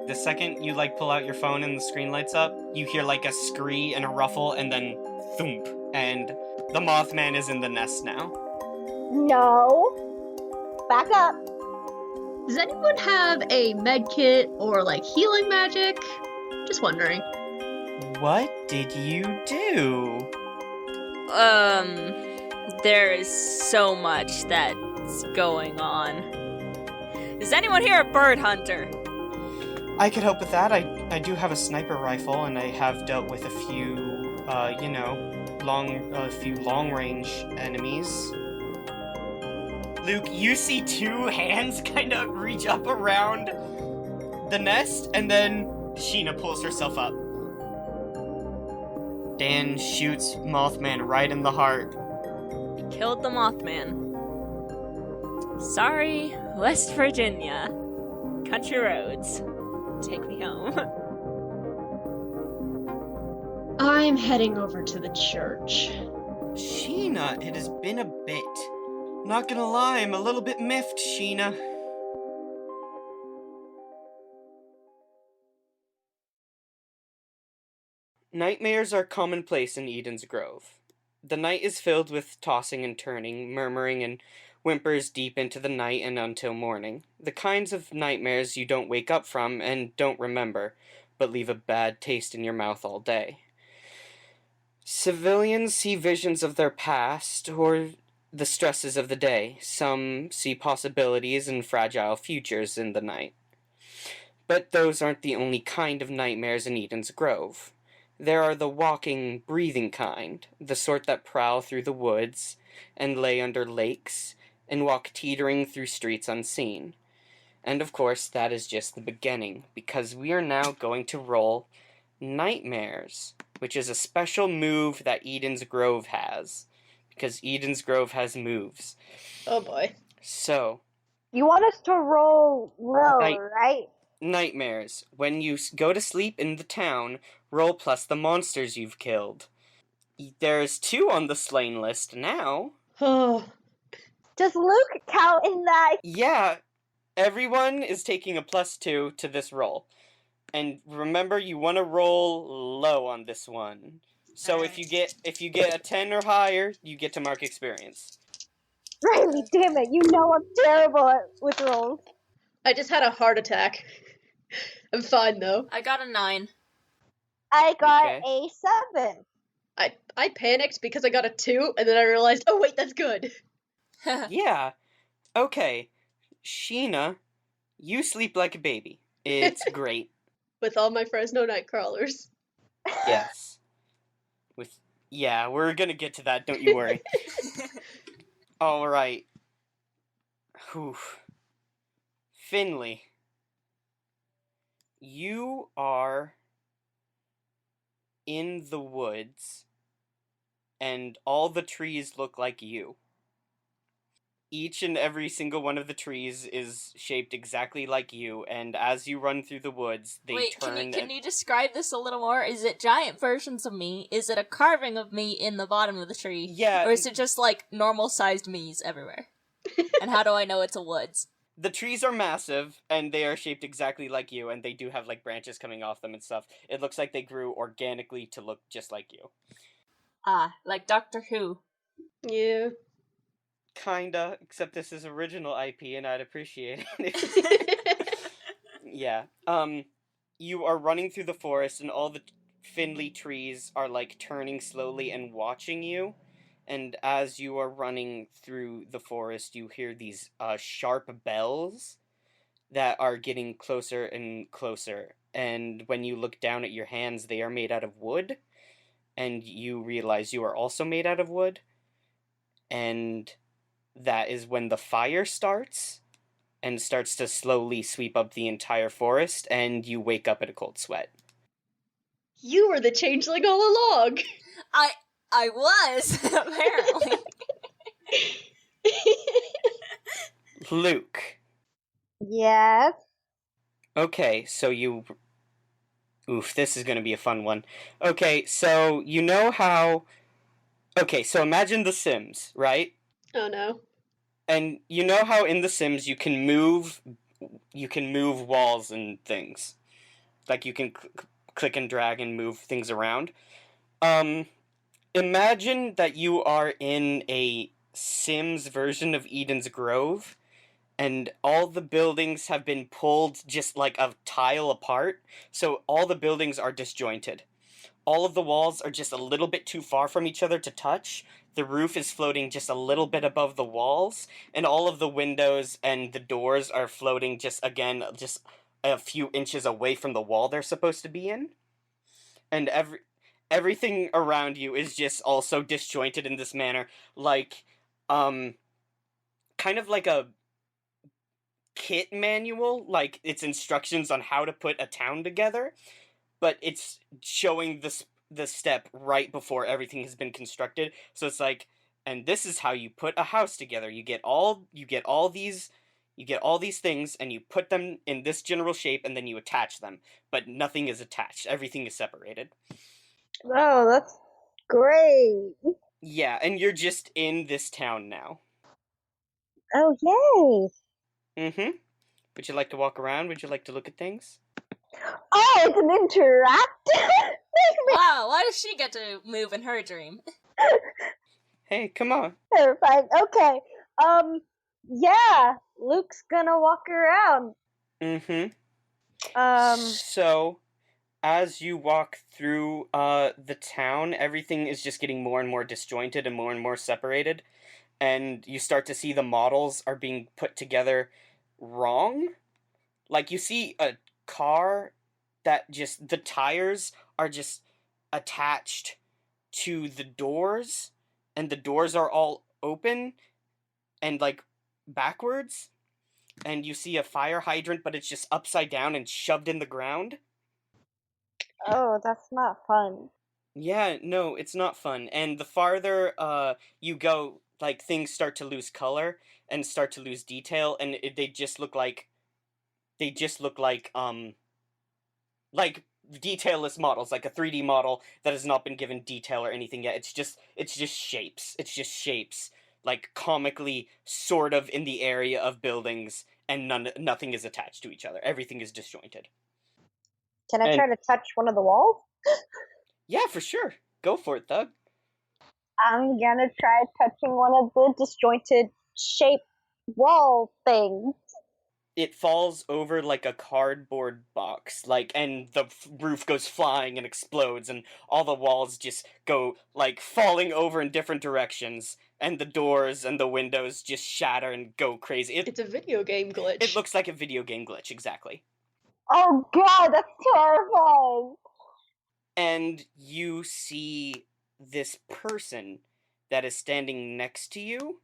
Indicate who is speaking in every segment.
Speaker 1: The second you, pull out your phone and the screen lights up, you hear, a scree and a ruffle, and then thump, and the Mothman is in the nest now.
Speaker 2: No. Back up.
Speaker 3: Does anyone have a med kit or, healing magic? Just wondering.
Speaker 1: What did you do?
Speaker 4: There is so much that's going on. Is anyone here a bird hunter?
Speaker 1: I could help with that. I do have a sniper rifle, and I have dealt with a few, long-range enemies. Luke, you see two hands kind of reach up around the nest, and then Sheena pulls herself up. Dan shoots Mothman right in the heart.
Speaker 4: You killed the Mothman. Sorry, West Virginia. Country roads. Take me home.
Speaker 3: I'm heading over to the church.
Speaker 1: Sheena, it has been a bit. Not gonna lie, I'm a little bit miffed, Sheena. Nightmares are commonplace in Eden's Grove. The night is filled with tossing and turning, murmuring and whimpers deep into the night and until morning. The kinds of nightmares you don't wake up from and don't remember, but leave a bad taste in your mouth all day. Civilians see visions of their past or the stresses of the day. Some see possibilities and fragile futures in the night. But those aren't the only kind of nightmares in Eden's Grove. There are the walking, breathing kind, the sort that prowl through the woods and lay under lakes and walk teetering through streets unseen. And of course, that is just the beginning, because we are now going to roll Nightmares, which is a special move that Eden's Grove has, because Eden's Grove has moves.
Speaker 3: Oh boy.
Speaker 1: So,
Speaker 2: You want us to roll low, right?
Speaker 1: Nightmares. When you go to sleep in the town, roll plus the monsters you've killed. There's 2 on the slain list now.
Speaker 3: Oh.
Speaker 2: Does Luke count in that?
Speaker 1: Yeah, everyone is taking a +2 to this roll. And remember, you want to roll low on this one. So if you get a 10 or higher, you get to mark experience.
Speaker 2: Riley, damn it, you know I'm terrible with rolls.
Speaker 3: I just had a heart attack. I'm fine though.
Speaker 4: I got a 9.
Speaker 2: I got
Speaker 1: Okay.
Speaker 2: a 7.
Speaker 3: I panicked because I got a 2, and then I realized, oh wait, that's good.
Speaker 1: Yeah. Okay. Sheena, you sleep like a baby. It's great.
Speaker 3: With all my Fresno night crawlers.
Speaker 1: Yes. Yeah, we're gonna get to that, don't you worry. Alright. Whew. Finley. You are in the woods, and all the trees look like you. Each and every single one of the trees is shaped exactly like you, and as you run through the woods, they turn...
Speaker 4: Wait, can you describe this a little more? Is it giant versions of me? Is it a carving of me in the bottom of the tree?
Speaker 1: Yeah.
Speaker 4: Or is it just, normal-sized me's everywhere? And how do I know it's a woods?
Speaker 1: The trees are massive, and they are shaped exactly like you, and they do have, branches coming off them and stuff. It looks like they grew organically to look just like you.
Speaker 4: Ah, like Doctor Who.
Speaker 3: Yeah.
Speaker 1: Kinda, except this is original IP, and I'd appreciate it. Yeah. You are running through the forest, and all the Finley trees are, turning slowly and watching you. And as you are running through the forest, you hear these sharp bells that are getting closer and closer. And when you look down at your hands, they are made out of wood. And you realize you are also made out of wood. And that is when the fire starts and starts to slowly sweep up the entire forest, and you wake up in a cold sweat.
Speaker 3: You were the changeling all along!
Speaker 4: I was, apparently.
Speaker 1: Luke.
Speaker 2: Yes.
Speaker 1: Okay, so you... Oof, this is gonna be a fun one. Okay, so you know how... Okay, so imagine The Sims, right?
Speaker 3: Oh no.
Speaker 1: And you know how in The Sims you can move walls and things. like you can click and drag and move things around. Imagine that you are in a Sims version of Eden's Grove, and all the buildings have been pulled just like a tile apart, so all the buildings are disjointed. All of the walls are just a little bit too far from each other to touch. The roof is floating just a little bit above the walls, and all of the windows and the doors are floating just a few inches away from the wall they're supposed to be in. And everything around you is just also disjointed in this manner, like kind of like a kit manual, like it's instructions on how to put a town together, but it's showing the step right before everything has been constructed. So it's like, and this is how you put a house together. You get all these things and you put them in this general shape and then you attach them, but nothing is attached. Everything is separated.
Speaker 2: Oh, that's great.
Speaker 1: Yeah, and you're just in this town now.
Speaker 2: Oh, yay.
Speaker 1: Mm-hmm. Would you like to walk around? Would you like to look at things?
Speaker 2: Oh, it's an interactive.
Speaker 4: Wow, why does she get to move in her dream?
Speaker 1: Hey, come on.
Speaker 2: Terrifying. Okay. Yeah. Luke's gonna walk around.
Speaker 1: Mm-hmm.
Speaker 2: Um.
Speaker 1: So, as you walk through the town, everything is just getting more and more disjointed and more separated, and you start to see the models are being put together wrong. Like, you see a car that just, the tires are just attached to the doors, and the doors are all open and like backwards, and you see a fire hydrant, but it's just upside down and shoved in the ground.
Speaker 2: Oh, that's not fun.
Speaker 1: Yeah, no, it's not fun. And the farther you go, like, things start to lose color and start to lose detail, and they just look like like detailless models, like a 3D model that has not been given detail or anything yet. It's just shapes. It's just shapes, like comically sort of in the area of buildings, and nothing is attached to each other. Everything is disjointed.
Speaker 2: Can I try to touch one of the walls?
Speaker 1: Yeah, for sure. Go for it, Thug.
Speaker 2: I'm gonna try touching one of the disjointed shape wall things.
Speaker 1: It falls over like a cardboard box, like, and the roof goes flying and explodes, and all the walls just go, like, falling over in different directions, and the doors and the windows just shatter and go crazy.
Speaker 3: It's a video game glitch.
Speaker 1: It looks like a video game glitch, exactly.
Speaker 2: Oh god, that's terrifying!
Speaker 1: And you see this person that is standing next to you,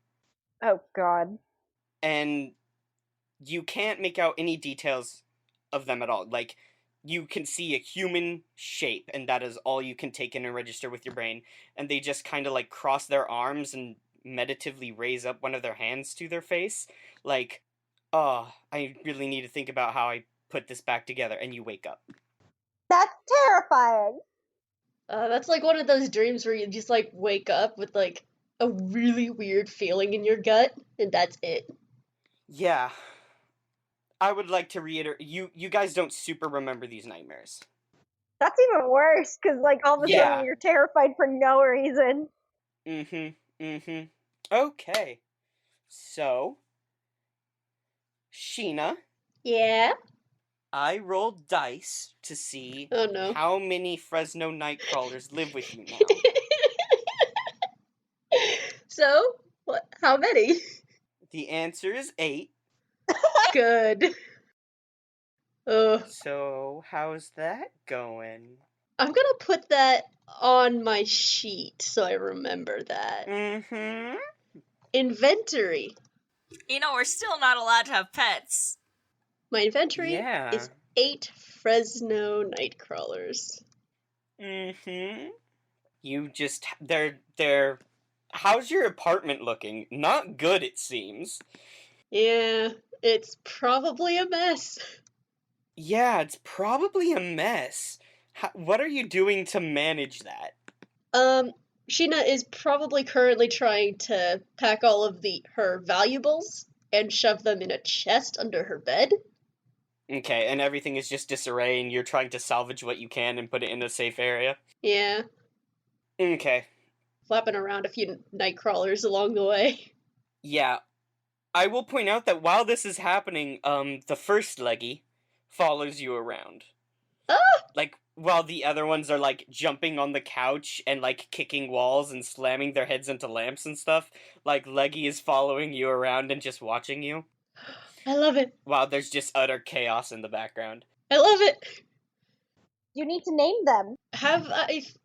Speaker 2: Oh god.
Speaker 1: and you can't make out any details of them at all. Like, you can see a human shape, and that is all you can take in and register with your brain. And they just kind of, like, cross their arms and meditatively raise up one of their hands to their face. Like, oh, I really need to think about how I put this back together. And you wake up.
Speaker 2: That's terrifying!
Speaker 3: That's like one of those dreams where you just like wake up with like a really weird feeling in your gut, and that's it.
Speaker 1: Yeah. I would like to reiterate, you guys don't super remember these nightmares.
Speaker 2: That's even worse, because like all of a sudden you're terrified for no reason.
Speaker 1: Okay. So, Sheena,
Speaker 3: Yeah?
Speaker 1: I rolled dice to see
Speaker 3: Oh no.
Speaker 1: how many Fresno Nightcrawlers live with you now.
Speaker 3: So, what? How many?
Speaker 1: The answer is 8.
Speaker 3: Good. Ugh.
Speaker 1: So, how's that going?
Speaker 3: I'm gonna put that on my sheet so I remember that. Inventory.
Speaker 4: You know, we're still not allowed to have pets.
Speaker 3: My inventory
Speaker 1: Yeah.
Speaker 3: is 8 Fresno Nightcrawlers.
Speaker 1: You just, they're, how's your apartment looking? Not good, it seems.
Speaker 3: Yeah, it's probably a mess.
Speaker 1: Yeah, it's probably a mess. What are you doing to manage that?
Speaker 3: Sheena is probably currently trying to pack all of her valuables and shove them in a chest under her bed.
Speaker 1: Okay, and everything is just disarray, and you're trying to salvage what you can and put it in a safe area?
Speaker 3: Yeah.
Speaker 1: Okay.
Speaker 3: Flapping around a few night crawlers along the way.
Speaker 1: Yeah. I will point out that while this is happening, the first leggy follows you around.
Speaker 3: Ah!
Speaker 1: Like, while the other ones are, like, jumping on the couch and, like, kicking walls and slamming their heads into lamps and stuff, like, Leggy is following you around and just watching you.
Speaker 3: I love it.
Speaker 1: While there's just utter chaos in the background.
Speaker 3: I love it.
Speaker 2: You need to name them.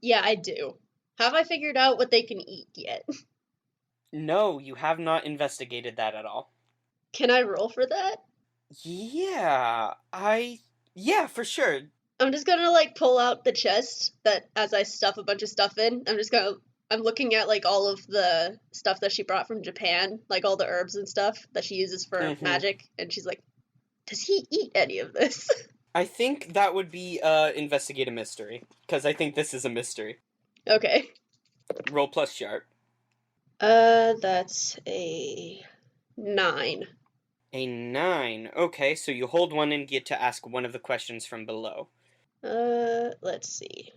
Speaker 3: Yeah, I do. Have I figured out what they can eat yet?
Speaker 1: No, you have not investigated that at all.
Speaker 3: Can I roll for that?
Speaker 1: Yeah, for sure.
Speaker 3: I'm just gonna, like, pull out the chest that, as I stuff a bunch of stuff in, I'm looking at, like, all of the stuff that she brought from Japan, like, all the herbs and stuff that she uses for magic, and she's like, does he eat any of this?
Speaker 1: I think that would be, investigate a mystery, because I think this is a mystery.
Speaker 3: Okay.
Speaker 1: Roll plus sharp.
Speaker 3: That's a 9.
Speaker 1: A 9. Okay, so you hold one and get to ask one of the questions from below.
Speaker 3: Let's see.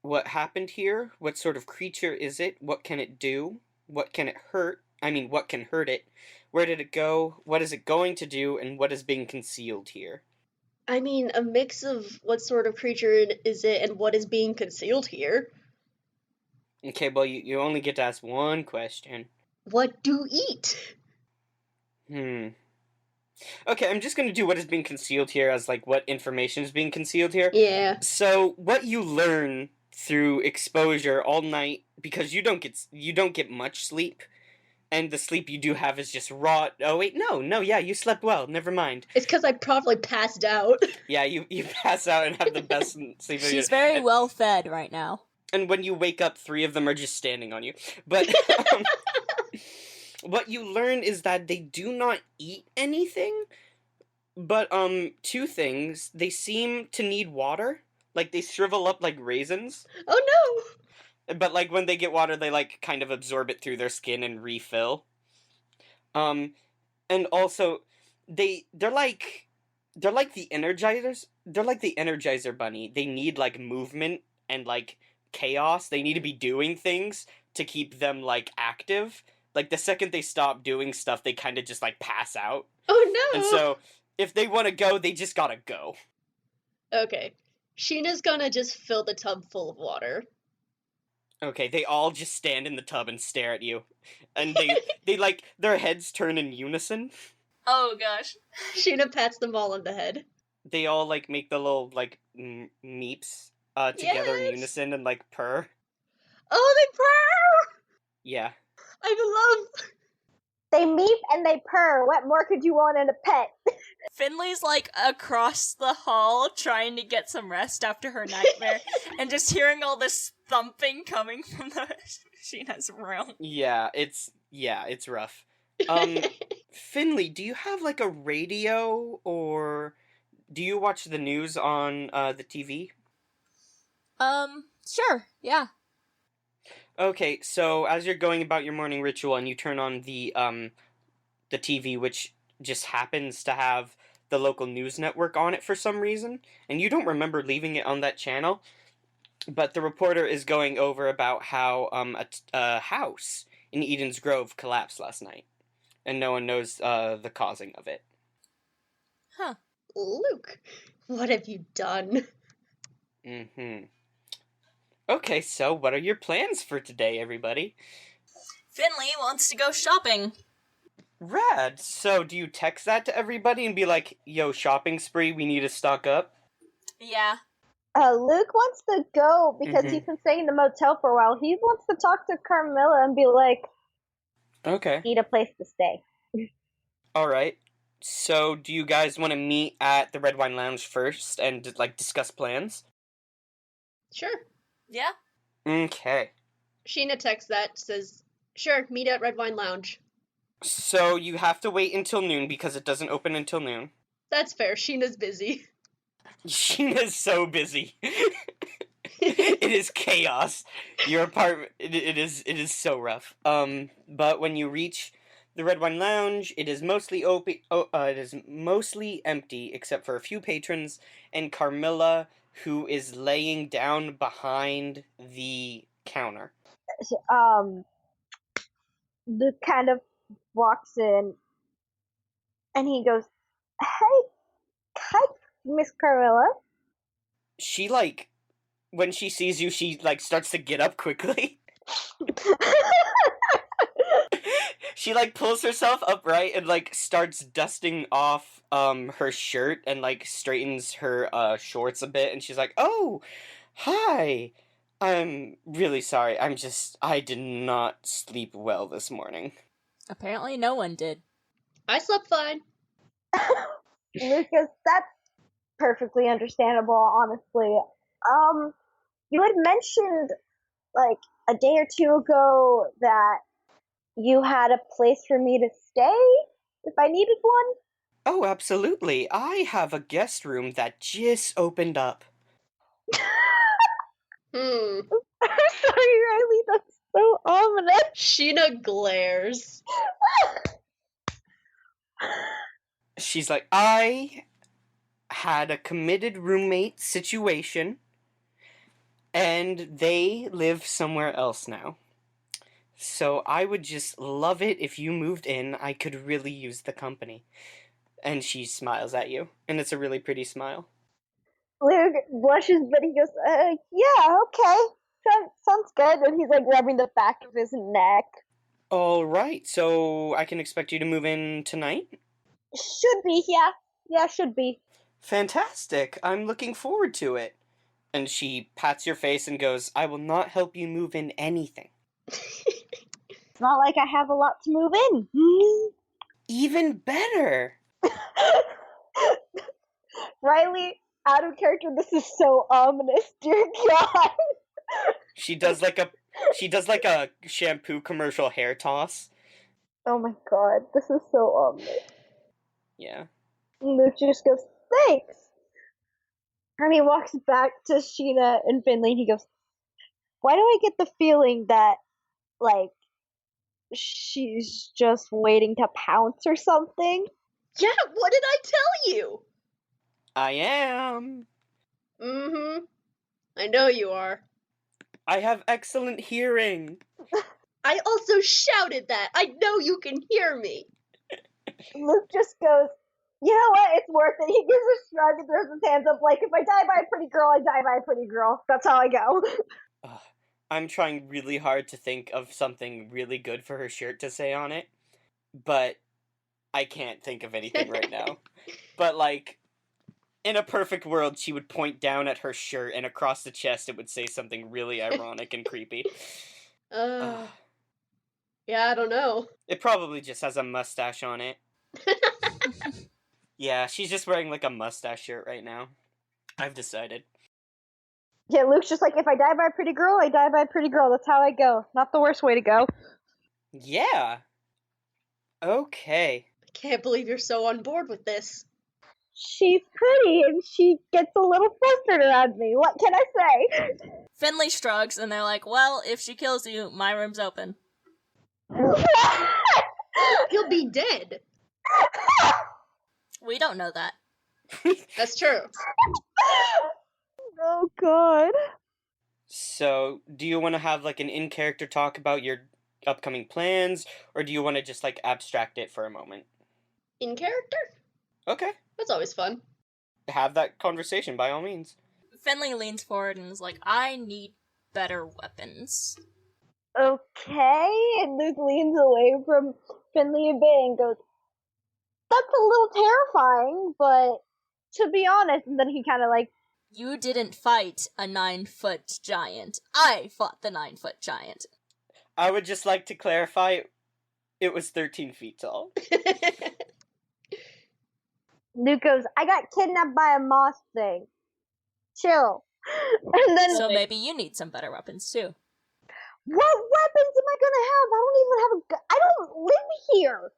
Speaker 1: What happened here? What sort of creature is it? What can it do? What can it hurt? What can hurt it? Where did it go? What is it going to do? And what is being concealed here?
Speaker 3: I mean, a mix of what sort of creature is it and what is being concealed here.
Speaker 1: Okay, well, you only get to ask one question.
Speaker 3: What do eat?
Speaker 1: Okay, I'm just gonna do what is being concealed here as, like, what information is being concealed here.
Speaker 3: Yeah.
Speaker 1: So, what you learn through exposure all night, because you don't get much sleep, and the sleep you do have is just raw. Oh wait, no, yeah, you slept well. Never mind.
Speaker 3: It's because I probably passed out.
Speaker 1: Yeah, you pass out and have the best sleep.
Speaker 4: She's very well fed right now.
Speaker 1: And when you wake up, 3 of them are just standing on you. But what you learn is that they do not eat anything. But 2 things. They seem to need water. Like, they shrivel up like raisins.
Speaker 3: Oh no!
Speaker 1: But, like, when they get water, they, like, kind of absorb it through their skin and refill. And also, they're like the Energizers. They're like the Energizer Bunny. They need, like, movement and, like, chaos. They need to be doing things to keep them, like, active. Like, the second they stop doing stuff, they kind of just, like, pass out.
Speaker 3: Oh no!
Speaker 1: And so, if they want to go, they just gotta go.
Speaker 3: Okay. Sheena's gonna just fill the tub full of water.
Speaker 1: Okay, they all just stand in the tub and stare at you. And they like, their heads turn in unison.
Speaker 4: Oh gosh.
Speaker 3: Sheena pats them all on the head.
Speaker 1: They all, like, make the little, like, meeps together in
Speaker 3: Yes!
Speaker 1: unison and, like, purr.
Speaker 3: Oh, they purr!
Speaker 1: Yeah.
Speaker 3: I love...
Speaker 2: They meep and they purr. What more could you want in a pet?
Speaker 4: Finley's like across the hall trying to get some rest after her nightmare and just hearing all this thumping coming from the Sheena's room.
Speaker 1: Yeah, it's rough. Finley, do you have, like, a radio, or do you watch the news on the TV?
Speaker 4: Sure, yeah.
Speaker 1: Okay, so as you're going about your morning ritual and you turn on the TV, which just happens to have the local news network on it for some reason, and you don't remember leaving it on that channel, but the reporter is going over about how a house in Eden's Grove collapsed last night, and no one knows the causing of it.
Speaker 4: Huh.
Speaker 3: Luke, what have you done?
Speaker 1: Okay, so what are your plans for today, everybody?
Speaker 4: Finley wants to go shopping.
Speaker 1: Rad! So, do you text that to everybody and be like, yo, shopping spree, we need to stock up?
Speaker 4: Yeah.
Speaker 2: Luke wants to go because he's been staying in the motel for a while. He wants to talk to Carmilla and be like,
Speaker 1: Okay.
Speaker 2: need a place to stay.
Speaker 1: Alright. So, do you guys want to meet at the Red Wine Lounge first and, like, discuss plans?
Speaker 3: Sure.
Speaker 4: Yeah?
Speaker 1: Okay.
Speaker 3: Sheena texts that, says, sure, meet at Red Wine Lounge.
Speaker 1: So, you have to wait until noon because it doesn't open until noon.
Speaker 3: That's fair, Sheena's busy.
Speaker 1: Sheena's so busy. It is chaos. Your apartment, it is so rough. But when you reach The Red Wine Lounge, it is mostly it is mostly empty except for a few patrons and Carmilla, who is laying down behind the counter.
Speaker 2: Luke kind of walks in, and he goes, "Hey, hi, Miss Carmilla."
Speaker 1: She, like, when she sees you, she, like, starts to get up quickly. She, like, pulls herself upright and, like, starts dusting off, her shirt and, like, straightens her, shorts a bit, and she's like, "Oh, hi! I'm really sorry, I did not sleep well this morning."
Speaker 4: Apparently no one did.
Speaker 3: I slept fine.
Speaker 2: Lucas, that's perfectly understandable, honestly. You had mentioned, like, a day or two ago that you had a place for me to stay if I needed one.
Speaker 1: Oh, absolutely. I have a guest room that just opened up.
Speaker 3: Hmm.
Speaker 2: I'm sorry, Riley, that's so ominous.
Speaker 3: Sheena glares.
Speaker 1: She's like, I had a committed roommate situation, and they live somewhere else now. So I would just love it if you moved in. I could really use the company. And she smiles at you, and it's a really pretty smile.
Speaker 2: Luke blushes, but he goes, yeah, okay. Sounds good. And he's, like, rubbing the back of his neck.
Speaker 1: All right, so I can expect you to move in tonight?
Speaker 2: Should be, yeah. Yeah, should be.
Speaker 1: Fantastic. I'm looking forward to it. And she pats your face and goes, I will not help you move in anything.
Speaker 2: It's not like I have a lot to move in.
Speaker 1: Even better.
Speaker 2: Riley, out of character, this is so ominous, dear God.
Speaker 1: She does like a shampoo commercial hair toss.
Speaker 2: Oh my God, this is so ominous.
Speaker 1: Yeah.
Speaker 2: And Luke just goes, thanks. And he walks back to Sheena and Finley and he goes, why do I get the feeling that, like, she's just waiting to pounce or something?
Speaker 3: Yeah, what did I tell you?
Speaker 1: I am.
Speaker 3: Mm-hmm. I know you are.
Speaker 1: I have excellent hearing.
Speaker 3: I also shouted that. I know you can hear me.
Speaker 2: Luke just goes, you know what, it's worth it. He gives a shrug and throws his hands up like, if I die by a pretty girl, I die by a pretty girl. That's how I go.
Speaker 1: I'm trying really hard to think of something really good for her shirt to say on it, but I can't think of anything right now. But, like, in a perfect world, she would point down at her shirt, and across the chest it would say something really ironic and creepy.
Speaker 3: Yeah, I don't know.
Speaker 1: It probably just has a mustache on it. Yeah, she's just wearing, like, a mustache shirt right now. I've decided.
Speaker 2: Yeah, Luke's just like, if I die by a pretty girl, I die by a pretty girl. That's how I go. Not the worst way to go.
Speaker 1: Yeah. Okay.
Speaker 3: I can't believe you're so on board with this.
Speaker 2: She's pretty and she gets a little flustered around me. What can I say?
Speaker 4: Finley shrugs, and they're like, well, if she kills you, my room's open.
Speaker 3: You'll be dead.
Speaker 4: We don't know that.
Speaker 3: That's true.
Speaker 2: Oh, God.
Speaker 1: So, do you want to have, like, an in-character talk about your upcoming plans, or do you want to just, like, abstract it for a moment?
Speaker 3: In character?
Speaker 1: Okay.
Speaker 3: That's always fun.
Speaker 1: Have that conversation, by all means.
Speaker 4: Finley leans forward and is like, I need better weapons.
Speaker 2: Okay. And Luke leans away from Finley a bit and goes, that's a little terrifying, but to be honest, and then he kind of like,
Speaker 4: You didn't fight a 9-foot giant. I fought the 9-foot giant.
Speaker 1: I would just like to clarify, it was 13 feet tall.
Speaker 2: Luke goes, I got kidnapped by a moss thing. Chill. And then,
Speaker 4: So maybe you need some better weapons too.
Speaker 2: what weapons am I gonna have? I don't even have a gun. I don't live here.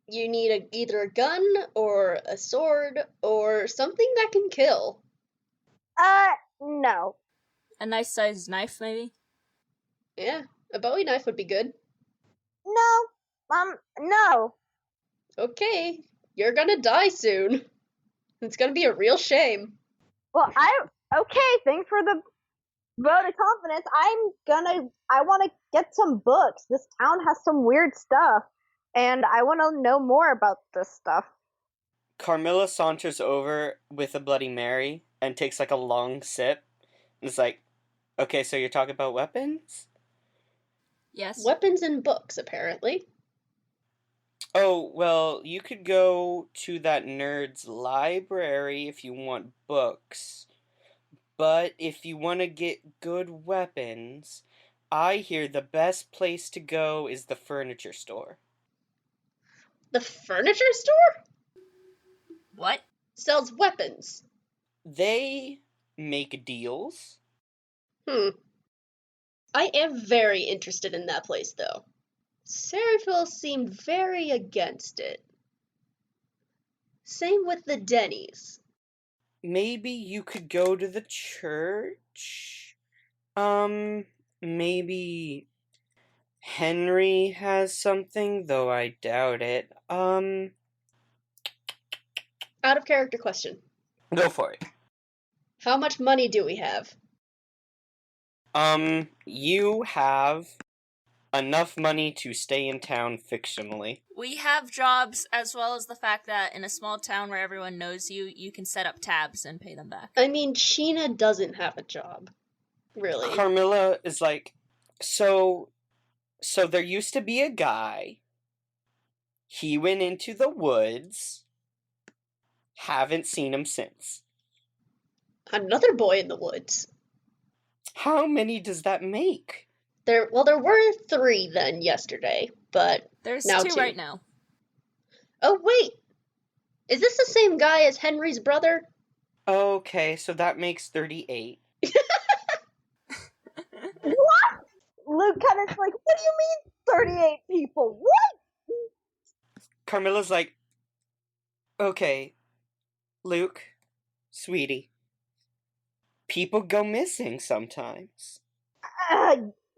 Speaker 3: You need either a gun or a sword or something that can kill.
Speaker 2: No.
Speaker 4: A nice sized knife, maybe?
Speaker 3: Yeah, a Bowie knife would be good.
Speaker 2: No. No.
Speaker 3: Okay, you're gonna die soon. It's gonna be a real shame.
Speaker 2: Well, okay, thanks for the vote of confidence. I want to get some books. This town has some weird stuff, and I want to know more about this stuff.
Speaker 1: Carmilla saunters over with a Bloody Mary and takes like a long sip. And it's like, okay, so you're talking about weapons?
Speaker 4: Yes.
Speaker 3: Weapons and books, apparently.
Speaker 1: Oh, well, you could go to that nerd's library if you want books. But if you want to get good weapons, I hear the best place to go is the furniture store.
Speaker 3: The furniture store?
Speaker 4: What?
Speaker 3: Sells weapons.
Speaker 1: They make deals.
Speaker 3: I am very interested in that place, though. Serifil seemed very against it. Same with the Denny's.
Speaker 1: Maybe you could go to the church? Maybe Henry has something, though I doubt it.
Speaker 3: Out of character question.
Speaker 1: Go for it.
Speaker 3: How much money do we have?
Speaker 1: You have enough money to stay in town fictionally.
Speaker 4: We have jobs, as well as the fact that in a small town where everyone knows you, you can set up tabs and pay them back.
Speaker 3: I mean, Sheena doesn't have a job. Really.
Speaker 1: Carmilla is like, so there used to be a guy. He went into the woods. Haven't seen him since.
Speaker 3: Another boy in the woods.
Speaker 1: How many does that make?
Speaker 3: There were 3 then yesterday, but
Speaker 4: There's
Speaker 3: now
Speaker 4: 2
Speaker 3: 2.
Speaker 4: right now.
Speaker 3: Oh, wait! Is this the same guy as Henry's brother?
Speaker 1: Okay, so that makes 38.
Speaker 2: What? Luke kind of like, what do you mean 38 people? What?
Speaker 1: Carmilla's like, okay, Luke, sweetie, people go missing sometimes.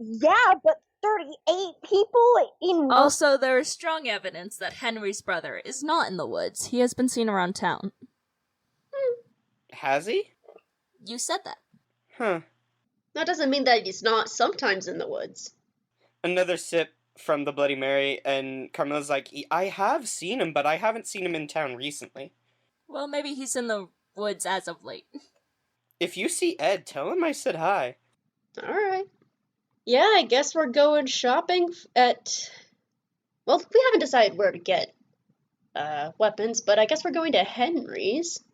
Speaker 2: Yeah, but 38 people in...
Speaker 4: Also, there is strong evidence that Henry's brother is not in the woods. He has been seen around town.
Speaker 1: Has he?
Speaker 4: You said that.
Speaker 1: Huh.
Speaker 3: That doesn't mean that he's not sometimes in the woods.
Speaker 1: Another sip from the Bloody Mary, and Carmilla's like, I have seen him, but I haven't seen him in town recently.
Speaker 4: Well, maybe he's in the woods as of late.
Speaker 1: If you see Ed, tell him I said hi.
Speaker 3: Alright. Yeah, I guess we're going shopping at... Well, we haven't decided where to get weapons, but I guess we're going to Henry's.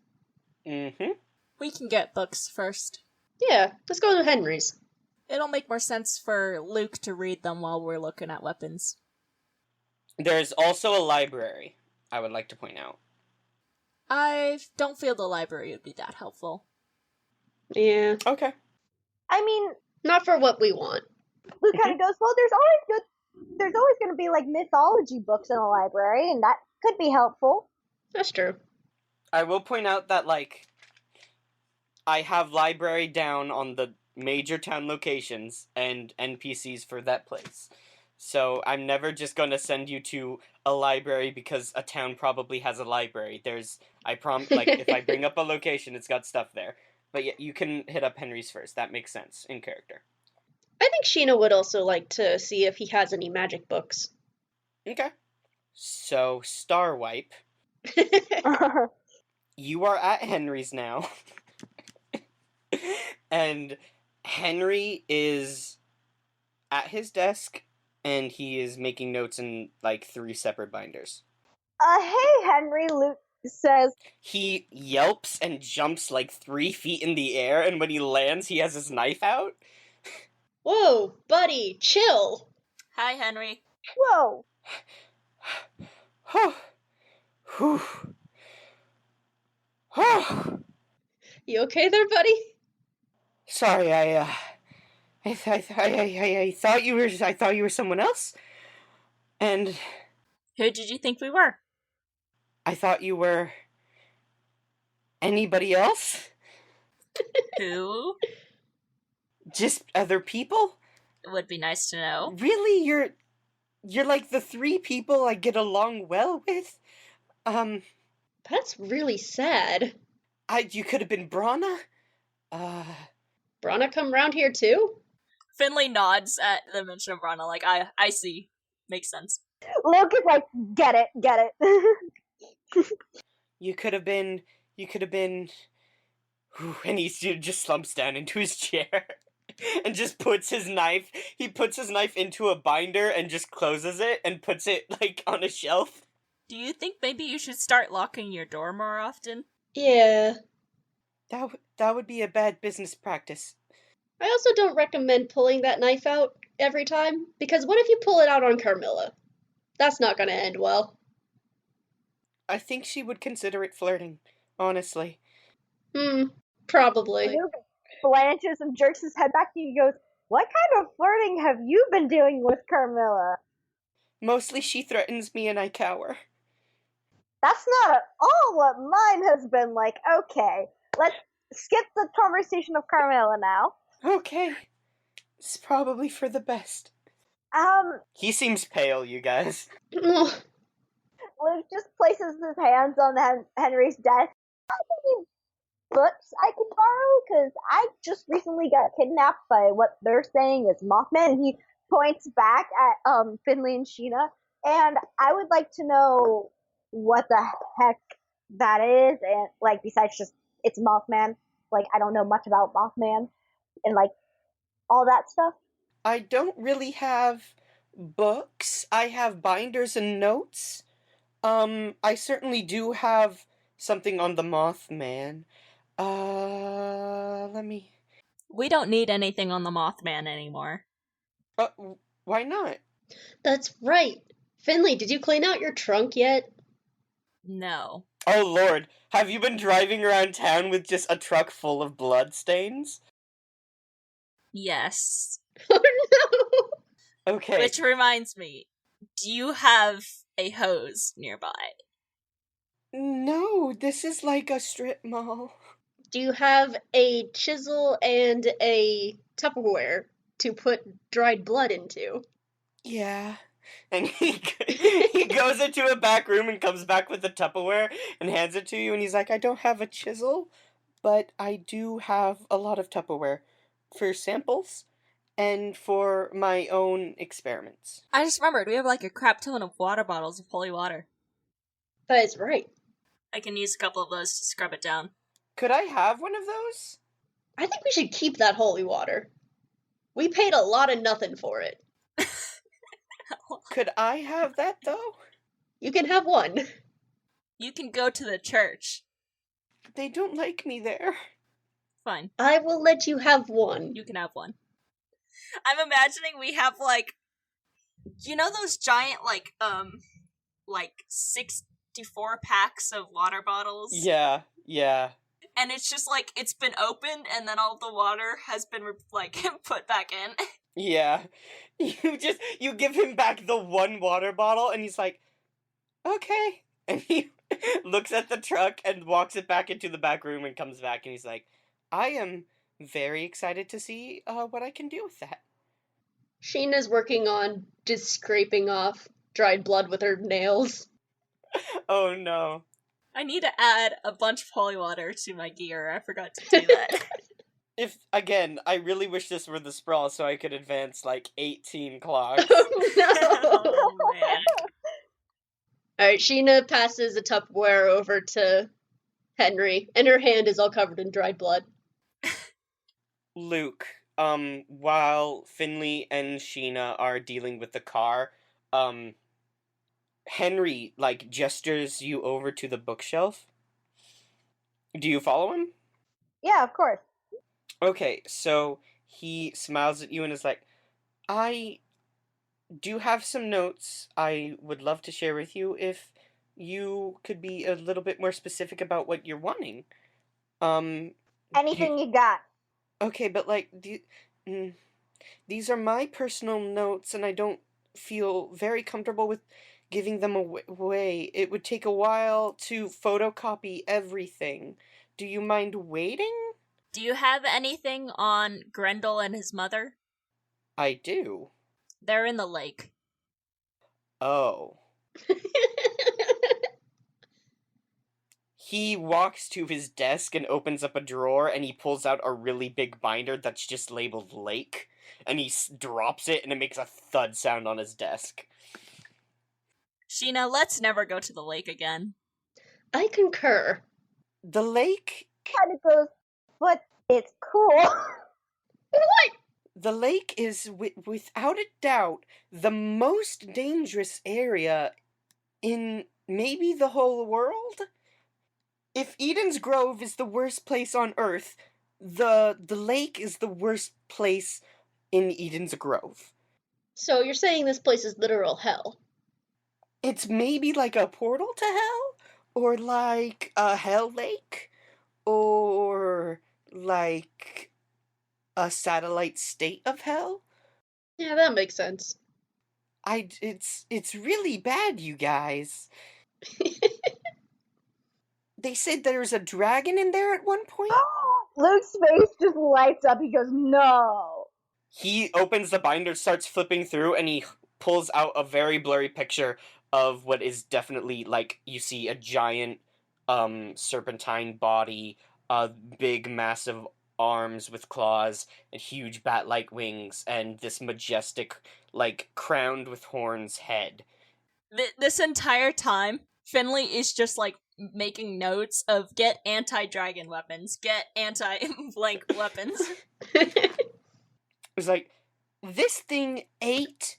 Speaker 1: Mm-hmm.
Speaker 4: We can get books first.
Speaker 3: Yeah, let's go to Henry's.
Speaker 4: It'll make more sense for Luke to read them while we're looking at weapons.
Speaker 1: There's also a library, I would like to point out.
Speaker 4: I don't feel the library would be that helpful.
Speaker 3: Yeah.
Speaker 1: Okay.
Speaker 2: I mean,
Speaker 3: Not for what we want.
Speaker 2: Luke kind of goes, well, there's always going to be, like, mythology books in a library, and that could be helpful.
Speaker 3: That's true.
Speaker 1: I will point out that, like, I have library down on the major town locations and NPCs for that place. So I'm never just going to send you to a library because a town probably has a library. If I bring up a location, it's got stuff there. But yeah, you can hit up Henry's first. That makes sense in character.
Speaker 3: I think Sheena would also like to see if he has any magic books.
Speaker 1: Okay. So, Star Wipe, you are at Henry's now. And Henry is at his desk, and he is making notes in, like, 3 separate binders.
Speaker 2: Hey, Henry, Luke says.
Speaker 1: He yelps and jumps, like, 3 feet in the air, and when he lands, he has his knife out.
Speaker 3: Whoa, buddy, chill.
Speaker 4: Hi, Henry.
Speaker 2: Whoa.
Speaker 1: Whew.
Speaker 3: You okay there, buddy?
Speaker 1: Sorry, I thought you were someone else, and
Speaker 4: Who did you think we were?
Speaker 1: I thought you were anybody else?
Speaker 4: Who?
Speaker 1: Just other people?
Speaker 4: It would be nice to know.
Speaker 1: Really, You're like the 3 people I get along well with.
Speaker 3: That's really sad.
Speaker 1: You could have been Brana.
Speaker 3: Brana come round here too?
Speaker 4: Finley nods at the mention of Rana, like, I see. Makes sense.
Speaker 2: Luke is like, get it.
Speaker 1: You could have been. And he just slumps down into his chair and just puts his knife. He puts his knife into a binder and just closes it and puts it, like, on a shelf.
Speaker 4: Do you think maybe you should start locking your door more often?
Speaker 3: Yeah.
Speaker 1: That would be a bad business practice.
Speaker 3: I also don't recommend pulling that knife out every time, because what if you pull it out on Carmilla? That's not gonna end well.
Speaker 1: I think she would consider it flirting, honestly.
Speaker 3: Probably.
Speaker 2: Luke blanches and jerks his head back to you and goes, what kind of flirting have you been doing with Carmilla?
Speaker 1: Mostly she threatens me and I cower.
Speaker 2: That's not at all what mine has been like. Okay, let's skip the conversation of Carmilla now.
Speaker 1: Okay. It's probably for the best. He seems pale, you guys.
Speaker 2: Luke just places his hands on Henry's desk. How many books I can borrow? Because I just recently got kidnapped by what they're saying is Mothman. And he points back at Finley and Sheena. And I would like to know what the heck that is. And, like, besides just, it's Mothman. Like, I don't know much about Mothman. And, like, all that stuff.
Speaker 1: I don't really have books. I have binders and notes. I certainly do have something on the Mothman. Let me...
Speaker 4: We don't need anything on the Mothman anymore.
Speaker 1: Why not?
Speaker 3: That's right. Finley, did you clean out your trunk yet?
Speaker 4: No.
Speaker 1: Oh lord, have you been driving around town with just a truck full of bloodstains?
Speaker 4: Yes.
Speaker 3: Oh no!
Speaker 1: Okay.
Speaker 4: Which reminds me, do you have a hose nearby?
Speaker 1: No, this is like a strip mall.
Speaker 3: Do you have a chisel and a Tupperware to put dried blood into?
Speaker 1: Yeah. And he goes into a back room and comes back with the Tupperware and hands it to you, and he's like, I don't have a chisel, but I do have a lot of Tupperware for samples and for my own experiments.
Speaker 4: I just remembered, we have like a crap ton of water bottles of holy water.
Speaker 3: That is right.
Speaker 4: I can use a couple of those to scrub it down.
Speaker 1: Could I have one of those?
Speaker 3: I think we should keep that holy water. We paid a lot of nothing for it.
Speaker 1: Could I have that, though?
Speaker 3: You can have one.
Speaker 4: You can go to the church.
Speaker 1: They don't like me there.
Speaker 4: Fine.
Speaker 3: I will let you have one.
Speaker 4: You can have one. I'm imagining we have, like, you know those giant, like 64 packs of water bottles?
Speaker 1: Yeah.
Speaker 4: And it's just, like, it's been opened, and then all the water has been, put back in.
Speaker 1: Yeah. You give him back the one water bottle, and he's like, okay. And he looks at the truck and walks it back into the back room and comes back, and he's like, I am very excited to see what I can do with that.
Speaker 3: Sheena's working on just scraping off dried blood with her nails.
Speaker 1: Oh no.
Speaker 4: I need to add a bunch of holy water to my gear. I forgot to do that.
Speaker 1: Again, I really wish this were the sprawl so I could advance like 18 clocks.
Speaker 3: Oh no!
Speaker 4: Oh, man.
Speaker 3: Alright, Sheena passes a Tupperware over to Henry, and her hand is all covered in dried blood.
Speaker 1: Luke, while Finley and Sheena are dealing with the car, Henry, like, gestures you over to the bookshelf. Do you follow him?
Speaker 2: Yeah, of course.
Speaker 1: Okay, so he smiles at you and is like, I do have some notes I would love to share with you if you could be a little bit more specific about what you're wanting.
Speaker 2: Anything you got.
Speaker 1: Okay, but like, these are my personal notes and I don't feel very comfortable with giving them away. It would take a while to photocopy everything. Do you mind waiting?
Speaker 4: Do you have anything on Grendel and his mother?
Speaker 1: I do.
Speaker 4: They're in the lake.
Speaker 1: Oh. He walks to his desk and opens up a drawer, and he pulls out a really big binder that's just labeled Lake, and he drops it, and it makes a thud sound on his desk.
Speaker 4: Sheena, let's never go to the lake again.
Speaker 3: I concur.
Speaker 1: The lake...
Speaker 2: Kind of goes, but it's cool.
Speaker 1: The lake is, without a doubt, the most dangerous area in maybe the whole world? If Eden's Grove is the worst place on Earth, the lake is the worst place in Eden's Grove.
Speaker 3: So you're saying this place is literal hell?
Speaker 1: It's maybe like a portal to hell? Or like a hell lake? Or like a satellite state of hell?
Speaker 3: Yeah, that makes sense.
Speaker 1: It's really bad, you guys. They said there was a dragon in there at one point?
Speaker 2: Luke's face just lights up. He goes, no.
Speaker 1: He opens the binder, starts flipping through, and he pulls out a very blurry picture of what is definitely, like, you see a giant, serpentine body, big, massive arms with claws, and huge bat-like wings, and this majestic, like, crowned with horns head.
Speaker 4: This entire time, Finley is just, like, making notes of get anti-dragon weapons, get anti-blank weapons.
Speaker 1: It's like, this thing ate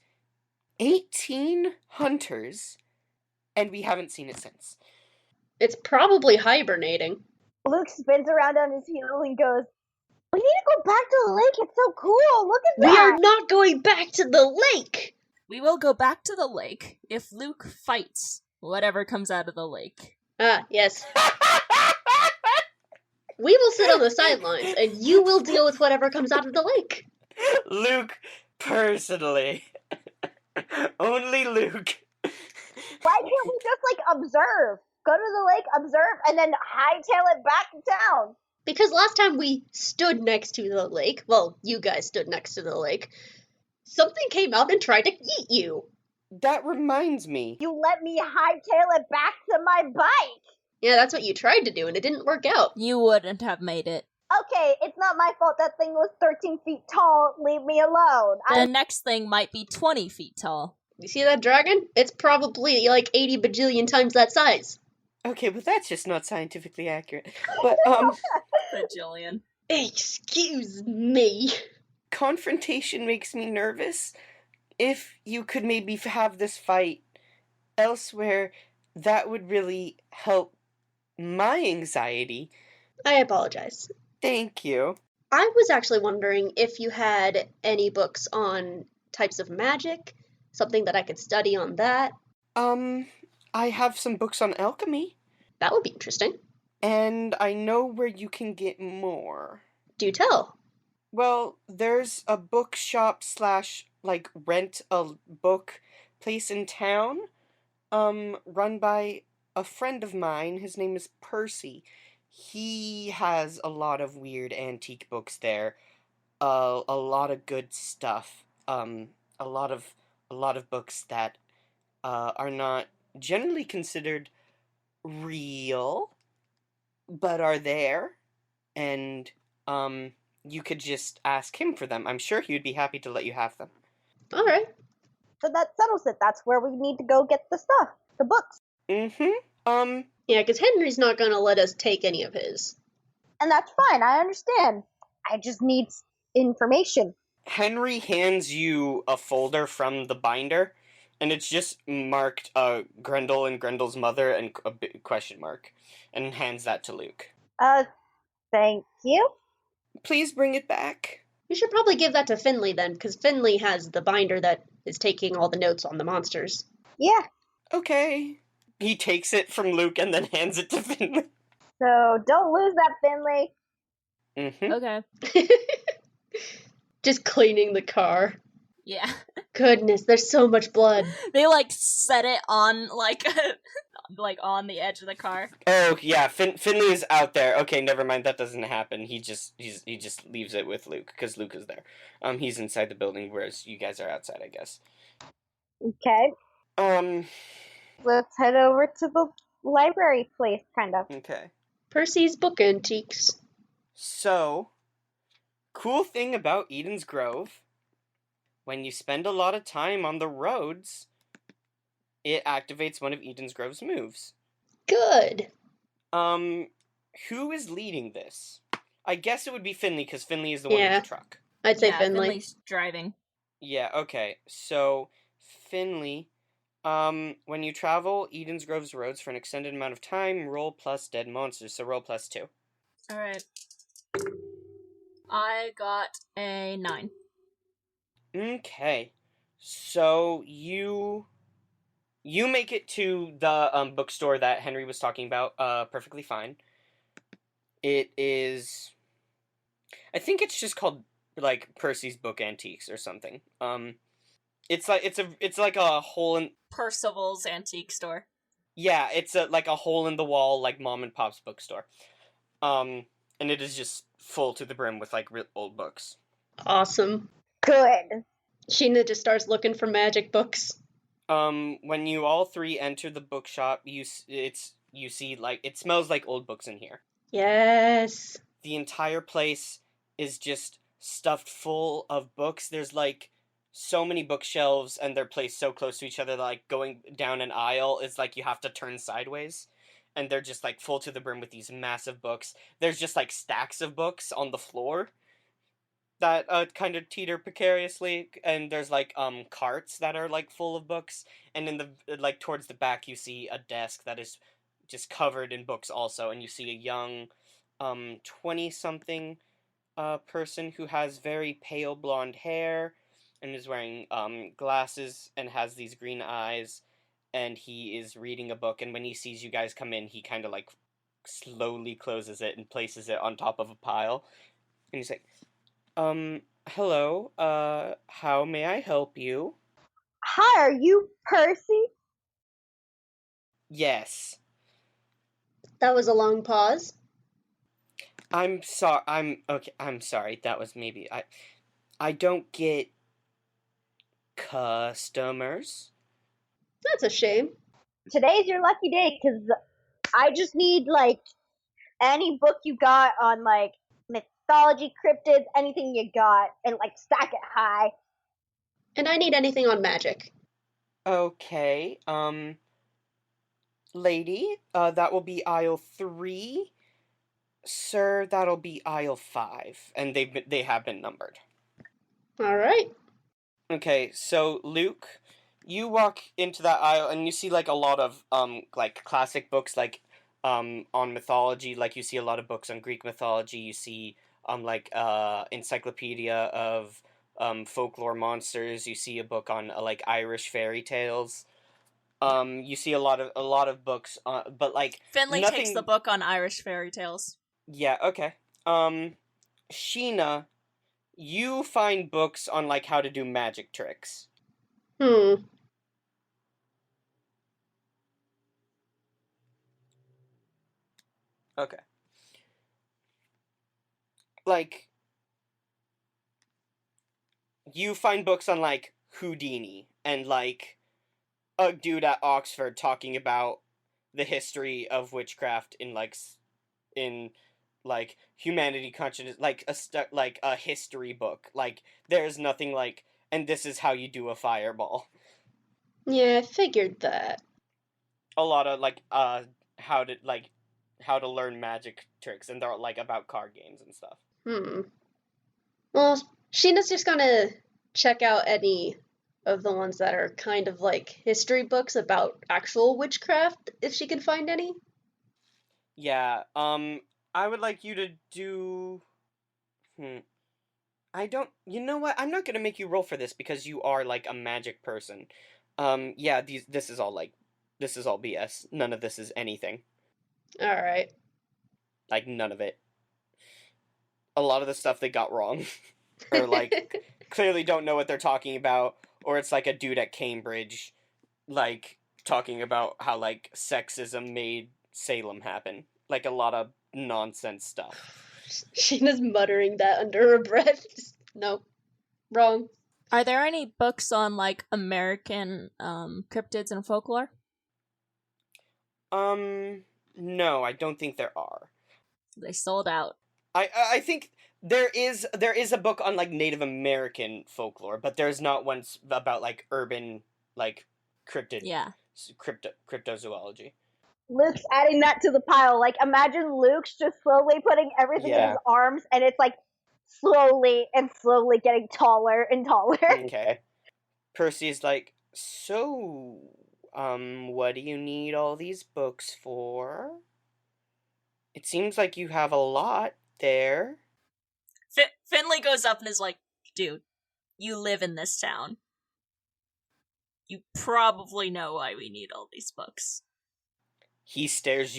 Speaker 1: 18 hunters, and we haven't seen it since.
Speaker 3: It's probably hibernating.
Speaker 2: Luke spins around on his heel and goes, we need to go back to the lake. It's so cool. Look at that.
Speaker 3: We are not going back to the lake!
Speaker 4: We will go back to the lake if Luke fights whatever comes out of the lake.
Speaker 3: Ah, yes. We will sit on the sidelines, and you will deal with whatever comes out of the lake.
Speaker 1: Luke, personally. Only Luke.
Speaker 2: Why can't we just, like, observe? Go to the lake, observe, and then hightail it back to town.
Speaker 3: Because last time we stood next to the lake, well, you guys stood next to the lake, something came out and tried to eat you.
Speaker 1: That reminds me.
Speaker 2: You let me hightail it back to my bike.
Speaker 3: Yeah, that's what you tried to do, and it didn't work out.
Speaker 4: You wouldn't have made it.
Speaker 2: Okay, it's not my fault that thing was 13 feet tall. Leave me alone.
Speaker 4: The next thing might be 20 feet tall.
Speaker 3: You see that dragon? It's probably like 80 bajillion times that size.
Speaker 1: Okay, but that's just not scientifically accurate. But,
Speaker 4: Bajillion.
Speaker 3: Excuse me.
Speaker 1: confrontation makes me nervous. If you could maybe have this fight elsewhere, that would really help my anxiety.
Speaker 3: I apologize.
Speaker 1: Thank you.
Speaker 3: I was actually wondering if you had any books on types of magic, something that I could study on that.
Speaker 1: I have some books on alchemy.
Speaker 3: That would be interesting.
Speaker 1: And I know where you can get more.
Speaker 3: Do tell.
Speaker 1: Well, there's a bookshop / like rent a book place in town, run by a friend of mine. His name is Percy. He has a lot of weird antique books there, a lot of good stuff, a lot of books that are not generally considered real, but are there, and you could just ask him for them. I'm sure he would be happy to let you have them.
Speaker 3: All right.
Speaker 2: So that settles it. That's where we need to go get the stuff. The books.
Speaker 1: Mm-hmm.
Speaker 3: Yeah, because Henry's not going to let us take any of his.
Speaker 2: And that's fine. I understand. I just need information.
Speaker 1: Henry hands you a folder from the binder, and it's just marked Grendel and Grendel's mother and a question mark, and hands that to Luke.
Speaker 2: Thank you.
Speaker 1: Please bring it back.
Speaker 3: You should probably give that to Finley then, because Finley has the binder that is taking all the notes on the monsters.
Speaker 2: Yeah.
Speaker 1: Okay. He takes it from Luke and then hands it to Finley.
Speaker 2: So don't lose that, Finley.
Speaker 1: Mm-hmm.
Speaker 4: Okay.
Speaker 3: Just cleaning the car.
Speaker 4: Yeah.
Speaker 3: Goodness, there's so much blood.
Speaker 4: They, like, set it on, like, like, on the edge of the car.
Speaker 1: Oh, yeah, Finley is out there. Okay, never mind, that doesn't happen. He just leaves it with Luke, because Luke is there. He's inside the building, whereas you guys are outside, I guess.
Speaker 2: Okay. Let's head over to the library place, kind of.
Speaker 1: Okay.
Speaker 3: Percy's Book Antiques.
Speaker 1: So, cool thing about Eden's Grove, when you spend a lot of time on the roads, it activates one of Eden's Grove's moves.
Speaker 3: Good.
Speaker 1: Who is leading this? I guess it would be Finley, because Finley is the one with
Speaker 3: Yeah.
Speaker 1: the truck.
Speaker 3: I'd say
Speaker 4: Yeah,
Speaker 3: Finley.
Speaker 4: Finley's driving.
Speaker 1: Yeah, okay. So, Finley, when you travel Eden's Grove's roads for an extended amount of time, roll plus dead monsters, so roll plus 2.
Speaker 4: Alright. I got a 9.
Speaker 1: Okay. So, you make it to the bookstore that Henry was talking about perfectly fine. It is, I think it's just called like Percy's Book Antiques or something. It's like a hole in,
Speaker 4: Percival's antique store.
Speaker 1: yeah, it's like a hole in the wall like mom and pop's bookstore. And it is just full to the brim with like real old books.
Speaker 3: Awesome.
Speaker 2: Good.
Speaker 3: Sheena just starts looking for magic books.
Speaker 1: When you all three enter the bookshop, you see like it smells like old books in here.
Speaker 3: Yes.
Speaker 1: The entire place is just stuffed full of books. There's like so many bookshelves and they're placed so close to each other that, like, going down an aisle is like you have to turn sideways. And they're just like full to the brim with these massive books. There's just like stacks of books on the floor that kind of teeter precariously, and there's like carts that are like full of books, and in the like towards the back you see a desk that is just covered in books also, and you see a young 20 something person who has very pale blonde hair and is wearing glasses and has these green eyes, and he is reading a book, and when he sees you guys come in he kind of like slowly closes it and places it on top of a pile, and he's like, hello, how may I help you?
Speaker 2: Hi, are you Percy?
Speaker 1: Yes.
Speaker 3: That was a long pause.
Speaker 1: I'm sorry, that was maybe, I don't get customers.
Speaker 3: That's a shame.
Speaker 2: Today's your lucky day, because I just need, like, any book you got on, like, mythology, cryptids, anything you got, and, like, stack it high.
Speaker 3: And I need anything on magic.
Speaker 1: Okay, lady, that will be aisle 3. Sir, that'll be aisle 5, and they have been numbered.
Speaker 3: All right.
Speaker 1: Okay, so Luke, you walk into that aisle and you see like a lot of like classic books like on mythology, like you see a lot of books on Greek mythology, you see like encyclopedia of folklore monsters, you see a book on like Irish fairy tales. You see a lot of books but like
Speaker 4: Finley
Speaker 1: nothing...
Speaker 4: takes the book on Irish fairy tales.
Speaker 1: Yeah, okay. Sheena, you find books on like how to do magic tricks.
Speaker 3: Hmm.
Speaker 1: Okay. Like, you find books on like Houdini and like a dude at Oxford talking about the history of witchcraft in like humanity consciousness, like a history book. Like there's nothing like, and this is how you do a fireball.
Speaker 3: Yeah, I figured that.
Speaker 1: A lot of like how to learn magic tricks, and they're like about card games and stuff.
Speaker 3: Well, Sheena's just gonna check out any of the ones that are kind of like history books about actual witchcraft, if she can find any.
Speaker 1: Yeah, I would like you to do... I don't... You know what? I'm not gonna make you roll for this because you are, like, a magic person. Yeah, this is all BS. None of this is anything.
Speaker 3: Alright.
Speaker 1: Like, none of it. A lot of the stuff they got wrong. Or, like, clearly don't know what they're talking about. Or it's, like, a dude at Cambridge, like, talking about how, like, sexism made Salem happen. Like, a lot of nonsense stuff.
Speaker 3: Sheena's muttering that under her breath. Nope. Wrong.
Speaker 4: Are there any books on, like, American cryptids and folklore?
Speaker 1: No, I don't think there are.
Speaker 4: They sold out.
Speaker 1: I think there is a book on like Native American folklore, but there's not one about like urban like cryptid cryptozoology.
Speaker 2: Luke's adding that to the pile. Like, imagine Luke's just slowly putting everything in his arms, and it's like slowly getting taller and taller.
Speaker 1: Okay. Percy's like, so, what do you need all these books for? It seems like you have a lot there.
Speaker 4: Finley goes up and is like, dude, you live in this town. You probably know why we need all these books.
Speaker 1: He stares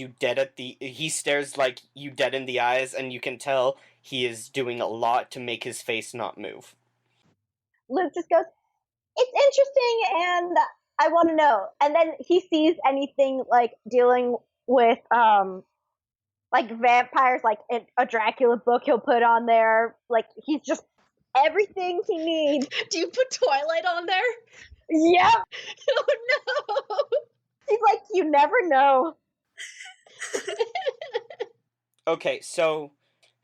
Speaker 1: like you dead in the eyes, and you can tell he is doing a lot to make his face not move.
Speaker 2: Luke just goes, it's interesting, and I want to know. And then he sees anything like dealing with like vampires, like a Dracula book he'll put on there. Like, he's just everything he needs.
Speaker 3: Do you put Twilight on there?
Speaker 2: Yep.
Speaker 3: Oh no!
Speaker 2: He's like, you never know.
Speaker 1: Okay, so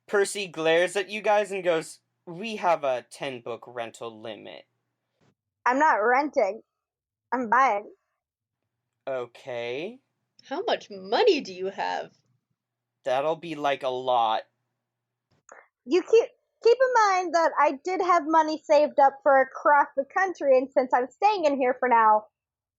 Speaker 1: Percy glares at you guys and goes, we have a 10-book rental limit.
Speaker 2: I'm not renting. I'm buying.
Speaker 1: Okay.
Speaker 3: How much money do you have?
Speaker 1: That'll be like a lot.
Speaker 2: You keep in mind that I did have money saved up for across the country, and since I'm staying in here for now,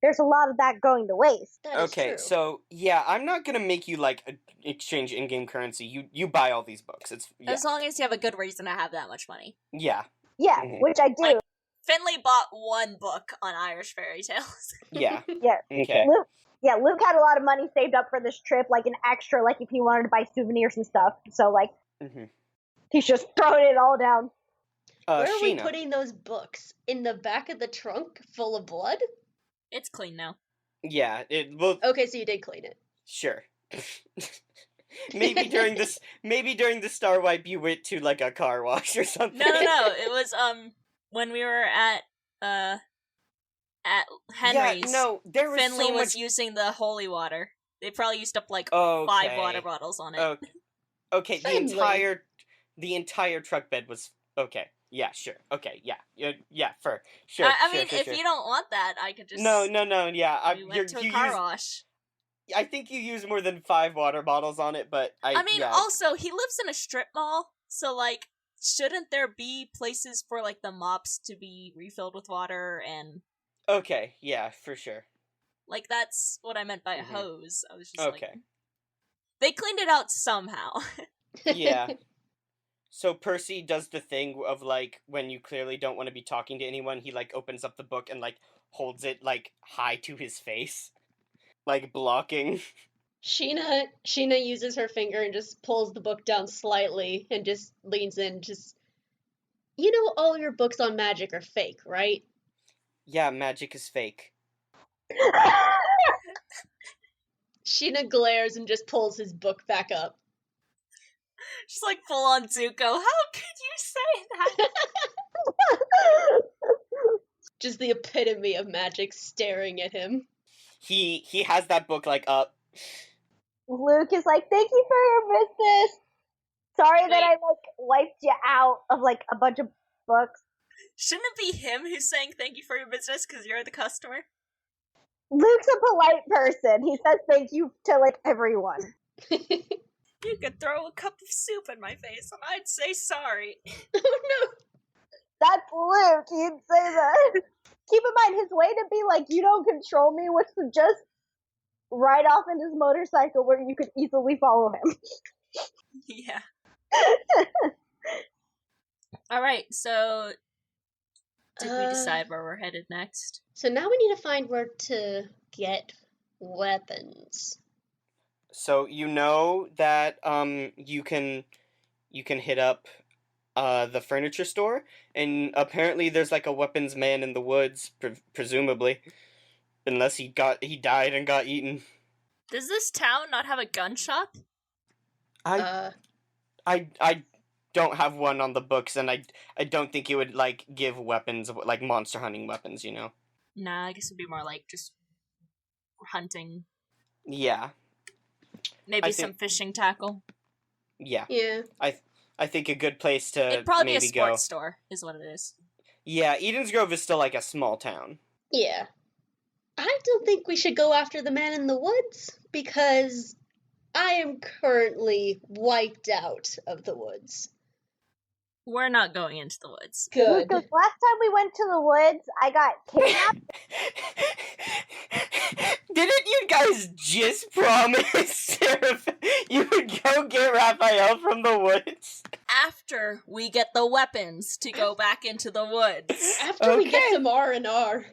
Speaker 2: there's a lot of that going to waste.
Speaker 3: That is
Speaker 1: Okay,
Speaker 3: true.
Speaker 1: so yeah, I'm not gonna make you like exchange in-game currency. You buy all these books. It's
Speaker 4: As long as you have a good reason to have that much money.
Speaker 1: Yeah.
Speaker 2: Yeah, which I do.
Speaker 4: Like, Finley bought one book on Irish fairy tales.
Speaker 1: Yeah.
Speaker 2: Yeah.
Speaker 1: Okay.
Speaker 2: Luke had a lot of money saved up for this trip, like an extra, like if he wanted to buy souvenirs and stuff. So, like, he's just throwing it all down.
Speaker 3: Where are
Speaker 1: Sheena.
Speaker 3: we putting those books? In the back of the trunk, full of blood?
Speaker 4: It's clean now.
Speaker 1: Yeah, it will.
Speaker 3: Okay, so you did clean it.
Speaker 1: Sure. maybe during the star wipe you went to like a car wash or something.
Speaker 4: No. It was when we were at Henry's.
Speaker 1: Yeah, no, there was
Speaker 4: Finley
Speaker 1: so
Speaker 4: was
Speaker 1: much...
Speaker 4: using the holy water. They probably used up like
Speaker 1: Okay.
Speaker 4: 5 water bottles on it.
Speaker 1: Okay,
Speaker 3: Finley.
Speaker 1: the entire truck bed was okay. Yeah, sure. Okay, yeah, sure.
Speaker 4: I mean,
Speaker 1: sure.
Speaker 4: if you don't want that, I could just.
Speaker 1: No. Yeah,
Speaker 4: We went to a car wash.
Speaker 1: I think you use more than 5 water bottles on it, but
Speaker 4: I mean, also he lives in a strip mall, so like, shouldn't there be places for like the mops to be refilled with water and?
Speaker 1: Okay, yeah, for sure.
Speaker 4: Like, that's what I meant by a hose. I was just
Speaker 1: okay.
Speaker 4: like, they cleaned it out somehow.
Speaker 1: Yeah. So Percy does the thing of like when you clearly don't want to be talking to anyone, he like opens up the book and like holds it like high to his face, like blocking.
Speaker 3: Sheena uses her finger and just pulls the book down slightly and just leans in. You know, all your books on magic are fake, right?
Speaker 1: Yeah, magic is fake.
Speaker 3: Sheena glares and just pulls his book back up.
Speaker 4: Just like full on Zuko. How could you say that?
Speaker 3: Just the epitome of magic staring at him.
Speaker 1: He has that book like up.
Speaker 2: Luke is like, thank you for your business. Sorry that I like wiped you out of like a bunch of books.
Speaker 4: Shouldn't it be him who's saying thank you for your business because you're the customer?
Speaker 2: Luke's a polite person. He says thank you to like everyone.
Speaker 4: You could throw a cup of soup in my face and I'd say sorry.
Speaker 3: Oh no!
Speaker 2: That's Luke. He'd say that. Keep in mind, his way to be like, you don't control me, was to just ride off in his motorcycle where you could easily follow him.
Speaker 4: Yeah. Alright, so did we decide where we're headed next?
Speaker 3: So now we need to find where to get weapons.
Speaker 1: So you know that you can hit up the furniture store, and apparently there's like a weapons man in the woods, presumably, unless he died and got eaten.
Speaker 4: Does this town not have a gun shop?
Speaker 1: I don't have one on the books, and I don't think it would, like, give weapons, like, monster hunting weapons, you know?
Speaker 4: Nah, I guess it'd be more like just hunting.
Speaker 1: Yeah.
Speaker 4: Maybe
Speaker 1: I
Speaker 4: some
Speaker 1: think-
Speaker 4: fishing tackle.
Speaker 1: Yeah.
Speaker 3: Yeah.
Speaker 1: I think a good place to
Speaker 4: It'd probably be a
Speaker 1: maybe
Speaker 4: sports
Speaker 1: go.
Speaker 4: store, is what it is.
Speaker 1: Yeah, Eden's Grove is still, like, a small town.
Speaker 3: Yeah. I don't think we should go after the man in the woods because I am currently wiped out of the woods.
Speaker 4: We're not going into the woods.
Speaker 3: Good.
Speaker 2: Lucas, last time we went to the woods, I got kidnapped.
Speaker 1: Didn't you guys just promise Sarah you would go get Raphael from the woods?
Speaker 4: After we get the weapons to go back into the woods.
Speaker 3: After we get
Speaker 1: Okay.
Speaker 3: some R&R.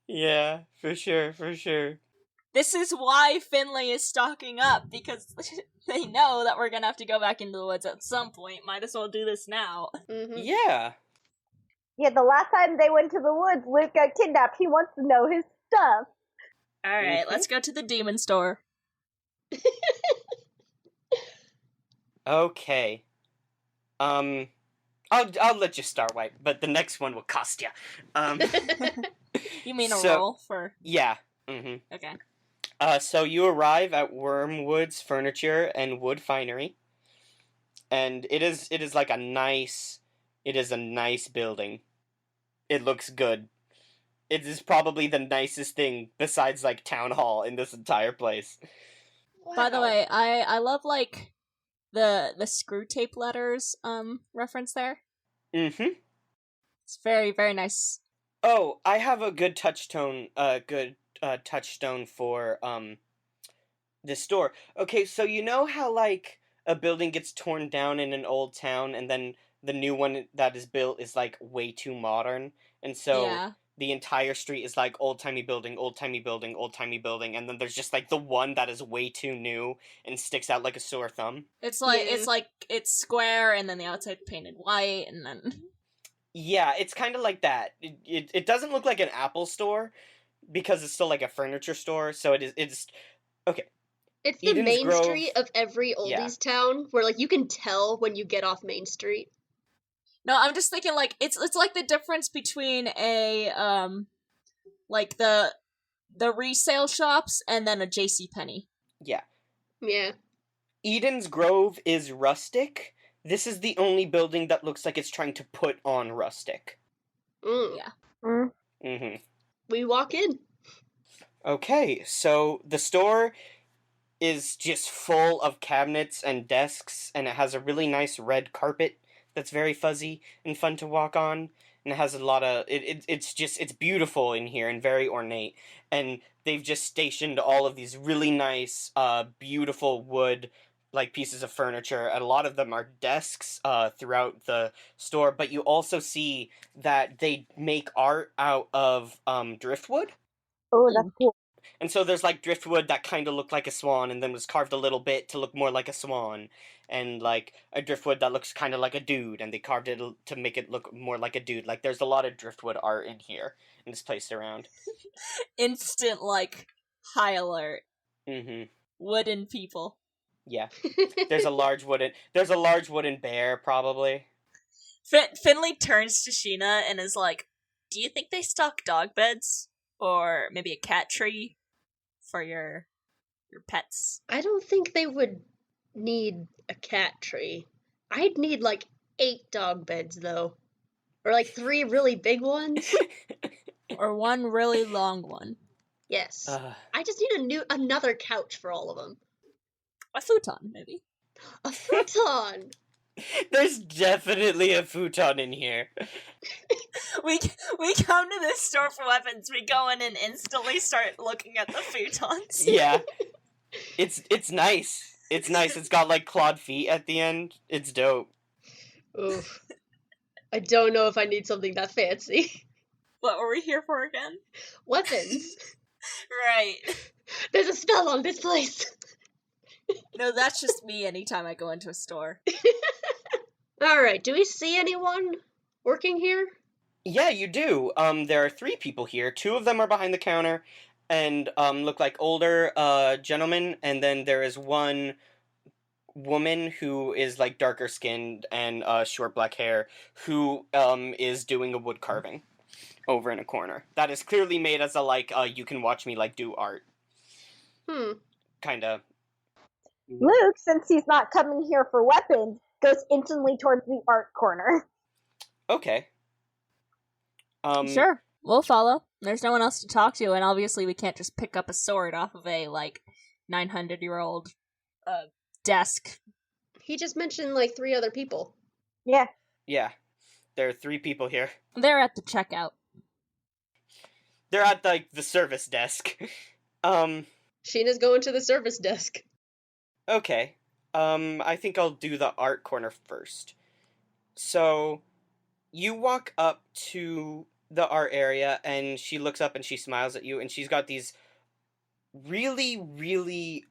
Speaker 1: Yeah, for sure, for sure.
Speaker 4: This is why Finley is stocking up, because they know that we're gonna have to go back into the woods at some point. Might as well do this now.
Speaker 3: Mm-hmm.
Speaker 1: Yeah.
Speaker 2: Yeah, the last time they went to the woods, Luke got kidnapped. He wants to know his stuff.
Speaker 4: Alright,
Speaker 1: Mhm.
Speaker 4: let's go to the demon store.
Speaker 1: Okay. I'll let you start, White, but the next one will cost you.
Speaker 4: You mean a
Speaker 1: So-
Speaker 4: roll for...
Speaker 1: Yeah. Mm-hmm.
Speaker 4: Okay.
Speaker 1: So you arrive at Wormwood's Furniture and Wood Finery, and it is like a nice building. It looks good. It is probably the nicest thing besides like Town Hall in this entire place.
Speaker 4: By the way, I love, like, the screw tape letters, reference there.
Speaker 1: Mm-hmm.
Speaker 4: It's very, very nice.
Speaker 1: Oh, I have a good touchstone for this store. Okay, so you know how like a building gets torn down in an old town and then the new one that is built is like way too modern, and so
Speaker 4: Yeah.
Speaker 1: the entire street is like old-timey building, old-timey building, old-timey building, and then there's just like the one that is way too new and sticks out like a sore thumb.
Speaker 4: It's like,
Speaker 3: Yeah.
Speaker 4: it's square, and then the outside painted white, and then...
Speaker 1: Yeah, it's kind of like that. It doesn't look like an Apple store because it's still like a furniture store, so it's okay.
Speaker 3: It's the
Speaker 1: Eden's
Speaker 3: main
Speaker 1: Grove-
Speaker 3: street of every oldies
Speaker 1: Yeah.
Speaker 3: town where like you can tell when you get off Main Street.
Speaker 4: No, I'm just thinking, like, it's like the difference between a, like, the resale shops and then a JCPenney.
Speaker 1: Yeah.
Speaker 3: Yeah.
Speaker 1: Eden's Grove is rustic. This is the only building that looks like it's trying to put on rustic.
Speaker 3: Mm.
Speaker 4: Yeah.
Speaker 2: Mm.
Speaker 1: Mm-hmm.
Speaker 3: We walk in.
Speaker 1: Okay, so the store is just full of cabinets and desks, and it has a really nice red carpet that's very fuzzy and fun to walk on, and it has a lot of it's beautiful in here and very ornate, and they've just stationed all of these really nice beautiful wood like pieces of furniture, and a lot of them are desks throughout the store, but you also see that they make art out of driftwood.
Speaker 2: Oh, that's cool.
Speaker 1: And so there's like driftwood that kind of looked like a swan and then was carved a little bit to look more like a swan. And like a driftwood that looks kind of like a dude and they carved it to make it look more like a dude. Like there's a lot of driftwood art in here and it's placed around.
Speaker 4: Instant, like, high alert.
Speaker 1: Mm-hmm.
Speaker 4: Wooden people.
Speaker 1: Yeah. There's a large wooden bear probably.
Speaker 4: Finley turns to Sheena and is like, do you think they stock dog beds? Or maybe a cat tree for your pets?
Speaker 3: I don't think they would need a cat tree. I'd need like 8 dog beds though. Or like 3 really big ones.
Speaker 4: Or one really long one?
Speaker 3: Yes.
Speaker 1: Uh,
Speaker 3: I just need another couch for all of them.
Speaker 4: A futon, maybe.
Speaker 3: A futon.
Speaker 1: there's definitely a futon in here.
Speaker 4: We come to this store for weapons, we go in and instantly start looking at the futons.
Speaker 1: Yeah. It's nice. It's nice. It's got like clawed feet at the end. It's dope.
Speaker 3: Oof. I don't know if I need something that fancy.
Speaker 4: What were we here for again?
Speaker 3: Weapons.
Speaker 4: Right.
Speaker 3: There's a spell on this place.
Speaker 4: No, that's just me anytime I go into a store.
Speaker 3: Alright, do we see anyone working here?
Speaker 1: Yeah, you do. There are 3 people here. 2 of them are behind the counter and look like older gentlemen, and then there is one woman who is like darker skinned and short black hair who is doing a wood carving over in a corner. That is clearly made as a like you can watch me like do art. Kinda.
Speaker 2: Luke, since he's not coming here for weapons, goes instantly towards the art corner.
Speaker 1: Okay.
Speaker 4: Sure, we'll follow. There's no one else to talk to, and obviously we can't just pick up a sword off of a, 900-year-old desk.
Speaker 3: He just mentioned, 3 other people.
Speaker 2: Yeah.
Speaker 1: Yeah. There are 3 people here.
Speaker 4: They're at the checkout.
Speaker 1: They're at, the service desk.
Speaker 3: Sheena's going to the service desk.
Speaker 1: Okay. I think I'll do the art corner first. So, you walk up to the art area, and she looks up and she smiles at you, and she's got these really, really,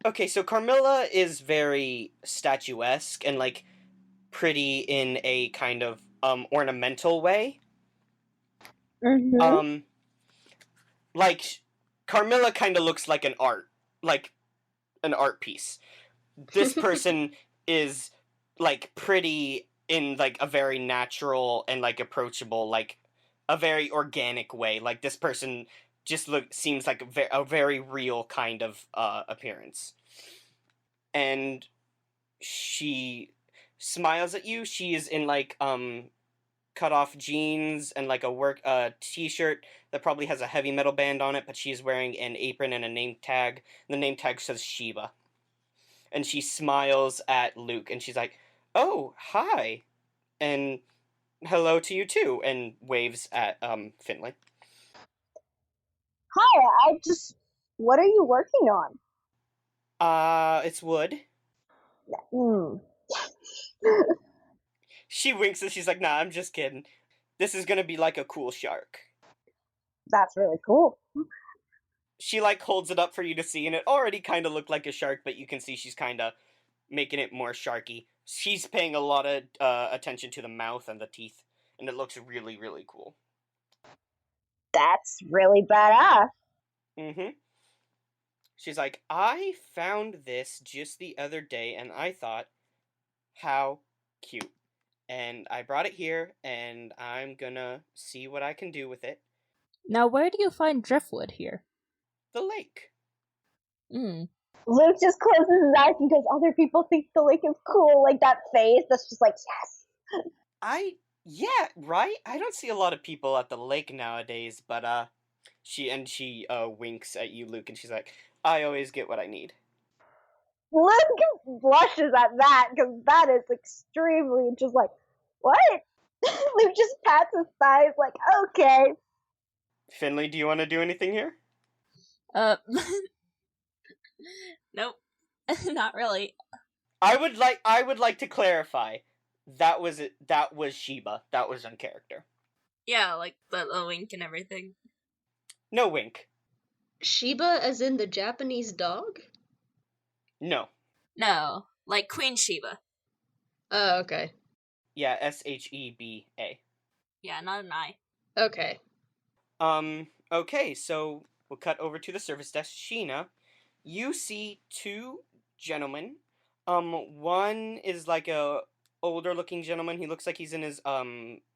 Speaker 1: Okay, so Carmilla is very statuesque and, pretty in a kind of, ornamental way.
Speaker 2: Mm-hmm.
Speaker 1: Carmilla kind of looks like an art piece. This person is, pretty in, a very natural and, approachable, a very organic way. This person just seems like a very real kind of, appearance. And she smiles at you. She is in, cut-off jeans and, a work, t-shirt that probably has a heavy metal band on it, but she's wearing an apron and a name tag. And the name tag says Sheba. And she smiles at Luke, and she's like, "Oh, hi." And hello to you too, and waves at, Finley.
Speaker 2: Hi, what are you working on?
Speaker 1: It's wood. She winks and she's like, "Nah, I'm just kidding. This is gonna be like a cool shark."
Speaker 2: That's really cool.
Speaker 1: She, holds it up for you to see, and it already kind of looked like a shark, but you can see she's kind of making it more sharky. She's paying a lot of attention to the mouth and the teeth, and it looks really, really cool.
Speaker 2: That's really badass.
Speaker 1: Mm-hmm. She's like, "I found this just the other day, and I thought, how cute. And I brought it here, and I'm gonna see what I can do with it."
Speaker 4: Now, where do you find driftwood here?
Speaker 1: The lake.
Speaker 2: Luke just closes his eyes and goes, other people think the lake is cool. Like that face that's just like, yes.
Speaker 1: Yeah, right? I don't see a lot of people at the lake nowadays, but, she winks at you, Luke, and she's like, "I always get what I need."
Speaker 2: Luke blushes at that, because that is extremely just like, what? Luke just pats his thighs like, okay.
Speaker 1: Finley, do you want to do anything here?
Speaker 4: Nope. Not really.
Speaker 1: I would like to clarify. That was Sheba. That was on character.
Speaker 4: Yeah, the wink and everything.
Speaker 1: No wink.
Speaker 3: Sheba as in the Japanese dog?
Speaker 1: No.
Speaker 4: No, like Queen Sheba.
Speaker 3: Oh, okay.
Speaker 1: Yeah, Sheba.
Speaker 4: Yeah, not an I.
Speaker 3: Okay.
Speaker 1: Okay, so we'll cut over to the service desk. Sheena, you see 2 gentlemen. One is a older looking gentleman. He looks like he's in his,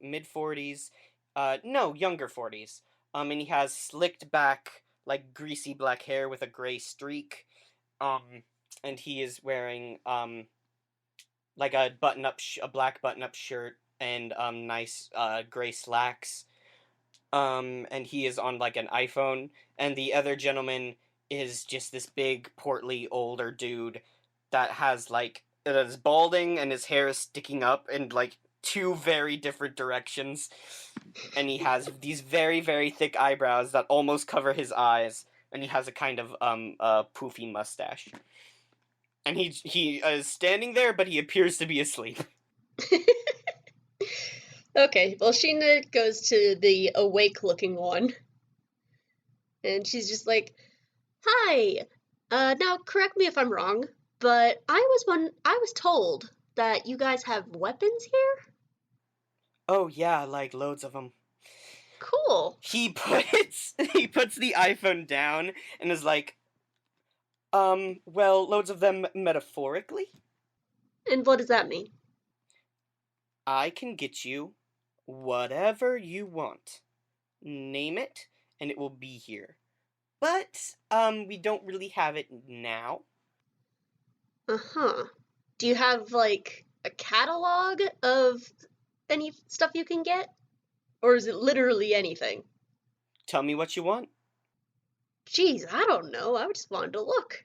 Speaker 1: mid-40s. No, younger 40s. And he has slicked back, greasy black hair with a gray streak. And he is wearing, a black button-up shirt and, nice, gray slacks. And he is on, an iPhone. And the other gentleman is just this big, portly, older dude that has, that is balding and his hair is sticking up in, 2 very different directions. And he has these very, very thick eyebrows that almost cover his eyes. And he has a kind of, poofy mustache. And he is standing there, but he appears to be asleep.
Speaker 3: Okay, well, Sheena goes to the awake-looking one. And she's just like, "Hi, now correct me if I'm wrong, but I was told that you guys have weapons here?"
Speaker 1: Oh yeah, loads of them.
Speaker 3: Cool.
Speaker 1: He puts the iPhone down and is like, Well, loads of them metaphorically.
Speaker 3: And what does that mean?
Speaker 1: I can get you whatever you want. Name it, and it will be here. But, we don't really have it now.
Speaker 3: Uh-huh. Do you have, like, a catalog of any stuff you can get? Or is it literally anything?
Speaker 1: Tell me what you want.
Speaker 3: Jeez, I don't know. I just wanted to look.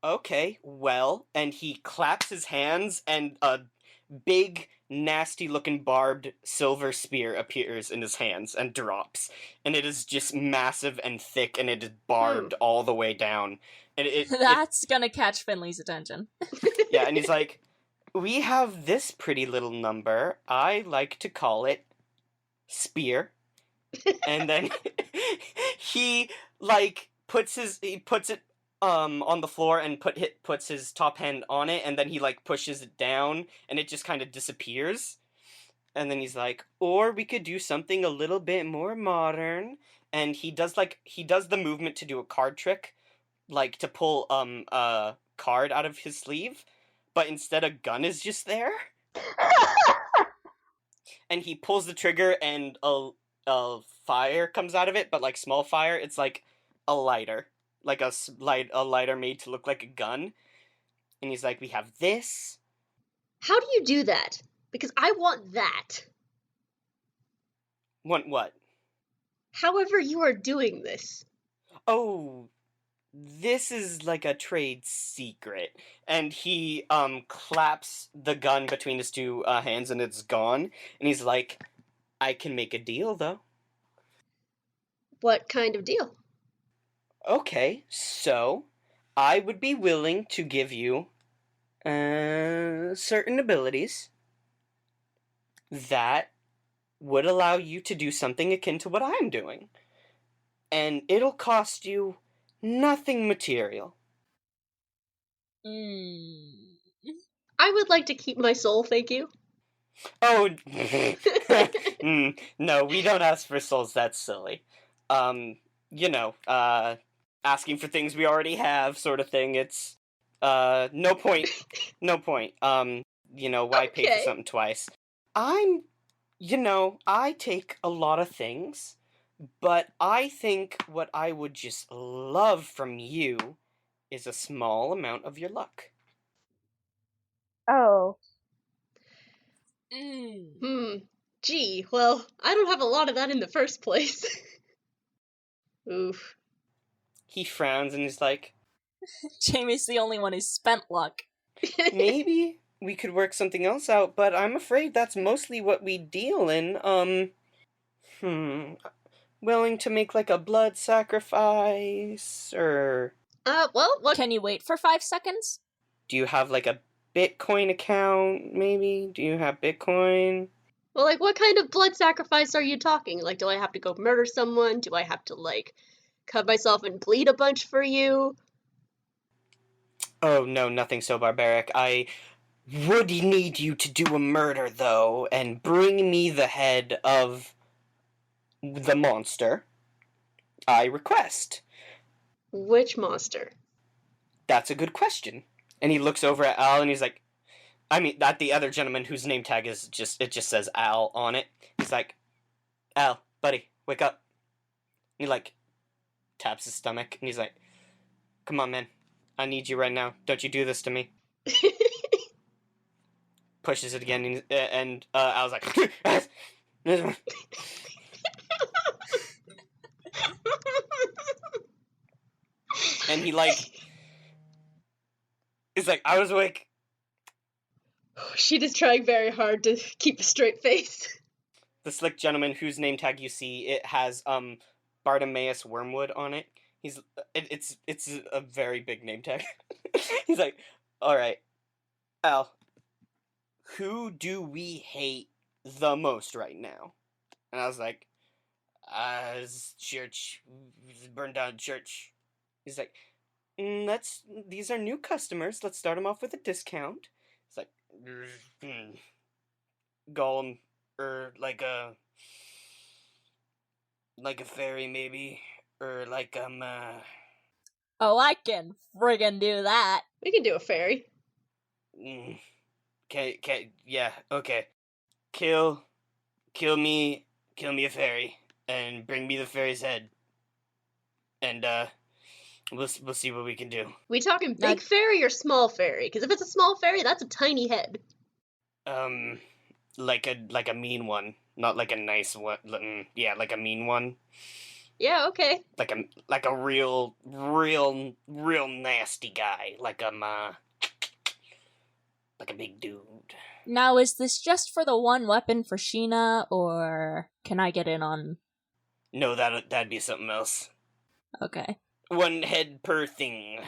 Speaker 1: Okay, well, and he claps his hands, and a big, nasty-looking barbed silver spear appears in his hands and drops. And it is just massive and thick, and it is barbed all the way down. And
Speaker 4: That's gonna catch Finley's attention.
Speaker 1: yeah, and he's like, we have this pretty little number. I like to call it spear. And then he puts it on the floor and puts his top hand on it, and then he pushes it down, and it just kind of disappears. And then he's like, or we could do something a little bit more modern. And he does the movement to do a card trick, to pull a card out of his sleeve, but instead a gun is just there. And he pulls the trigger, and a fire comes out of it, but small fire. It's like a lighter, a lighter made to look like a gun. And he's like, we have this.
Speaker 3: How do you do that? Because I want that.
Speaker 1: Want what?
Speaker 3: However you are doing this.
Speaker 1: Oh, this is like a trade secret. And he claps the gun between his two hands, and it's gone. And he's like, I can make a deal, though.
Speaker 3: What kind of deal?
Speaker 1: Okay, so I would be willing to give you certain abilities that would allow you to do something akin to what I'm doing. And it'll cost you nothing material.
Speaker 3: I would like to keep my soul, thank you.
Speaker 1: Oh, no, we don't ask for souls, that's silly. Asking for things we already have sort of thing, it's, no point. Why pay for something twice? I take a lot of things, but I think what I would just love from you is a small amount of your luck.
Speaker 2: Oh.
Speaker 3: Gee, well, I don't have a lot of that in the first place. Oof.
Speaker 1: He frowns and is like,
Speaker 4: Jamie's the only one who's spent luck.
Speaker 1: maybe we could work something else out, but I'm afraid that's mostly what we deal in. Willing to make a blood sacrifice, or...
Speaker 3: Well, what?
Speaker 4: Can you wait for 5 seconds?
Speaker 1: Do you have a Bitcoin account, maybe? Do you have Bitcoin?
Speaker 3: Well, what kind of blood sacrifice are you talking? Do I have to go murder someone? Do I have to, cut myself and bleed a bunch for you?
Speaker 1: Oh, no, nothing so barbaric. I would need you to do a murder, though, and bring me the head of the monster I request.
Speaker 3: Which monster?
Speaker 1: That's a good question. And he looks over at Al, and he's like, at the other gentleman whose name tag is it just says Al on it. He's like, Al, buddy, wake up. And he, taps his stomach, and he's like, come on, man. I need you right now. Don't you do this to me. Pushes it again, and Al's like, and he, is like, I was awake.
Speaker 3: She is trying very hard to keep a straight face.
Speaker 1: The slick gentleman whose name tag you see, it has, Bartimaeus Wormwood on it. It's a very big name tag. He's like, alright, Al, who do we hate the most right now? And I was like, church, burned down church. He's like, these are new customers, let's start them off with a discount. It's like, Golem, or like a fairy maybe, or
Speaker 4: Oh, I can friggin' do that.
Speaker 3: We can do a fairy.
Speaker 1: Yeah, okay. Kill me a fairy, and bring me the fairy's head. And, we'll see what we can do.
Speaker 3: We talking big fairy or small fairy? Because if it's a small fairy, that's a tiny head.
Speaker 1: Like a mean one. Not like a nice one. Yeah, like a mean one.
Speaker 3: Yeah, okay.
Speaker 1: Like a real nasty guy. Like a big dude.
Speaker 4: Now, is this just for the one weapon for Sheena, or can I get in on...
Speaker 1: No, that'd be something else.
Speaker 4: Okay.
Speaker 1: One head per thing.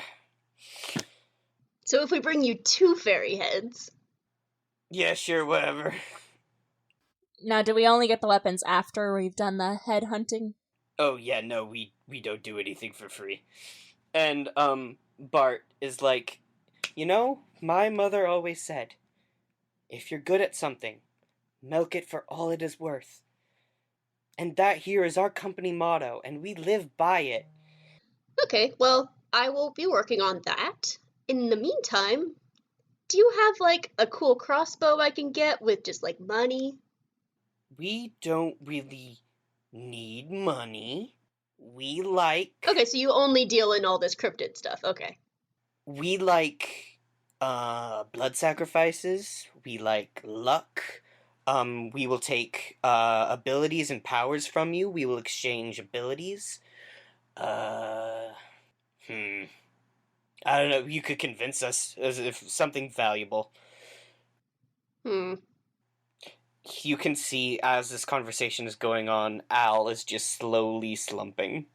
Speaker 3: So if we bring you 2 fairy heads...
Speaker 1: Yeah, sure, whatever.
Speaker 4: Now, do we only get the weapons after we've done the head hunting?
Speaker 1: Oh, yeah, no, we don't do anything for free. And, Bart is like, you know, my mother always said, if you're good at something, milk it for all it is worth. And that here is our company motto, and we live by it.
Speaker 3: Okay, well, I will be working on that. In the meantime, do you have, like, a cool crossbow I can get with just, like, money?
Speaker 1: We don't really need money. We like...
Speaker 3: Okay, so you only deal in all this cryptid stuff, okay.
Speaker 1: We like, blood sacrifices. We like luck. We will take, abilities and powers from you. We will exchange abilities. I don't know, you could convince us as if something valuable. You can see, as this conversation is going on, Al is just slowly slumping.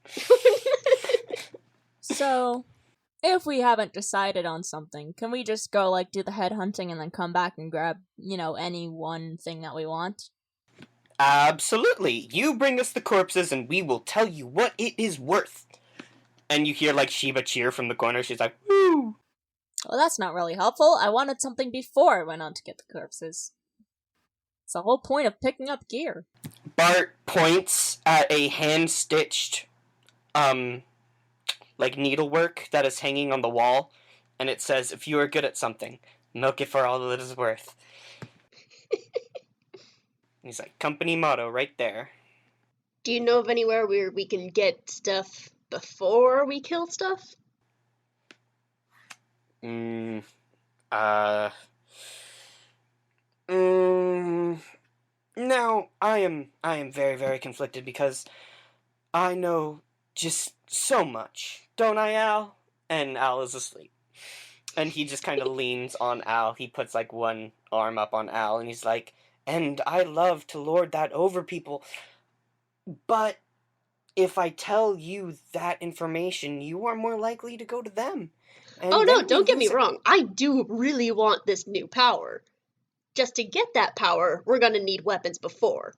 Speaker 4: So, if we haven't decided on something, can we just go, like, do the head hunting and then come back and grab, you know, any one thing that we want?
Speaker 1: Absolutely! You bring us the corpses and we will tell you what it is worth. And you hear, like, Sheba cheer from the corner. She's like, woo!
Speaker 4: Well, that's not really helpful. I wanted something before I went on to get the corpses. It's the whole point of picking up gear.
Speaker 1: Bart points at a hand-stitched, like, needlework that is hanging on the wall, and it says, if you are good at something, milk it for all it is worth. He's like, company motto right there.
Speaker 3: Do you know of anywhere where we can get stuff before we kill stuff?
Speaker 1: Now, I am very, very conflicted because I know just so much. Don't I, Al? And Al is asleep. And he just kind of leans on Al. He puts, like, one arm up on Al, and he's like, and I love to lord that over people. But if I tell you that information, you are more likely to go to them. And
Speaker 3: oh no,
Speaker 1: then
Speaker 3: don't get me
Speaker 1: lose it.
Speaker 3: wrong. I do really want this new power. Just to get that power, we're gonna need weapons before.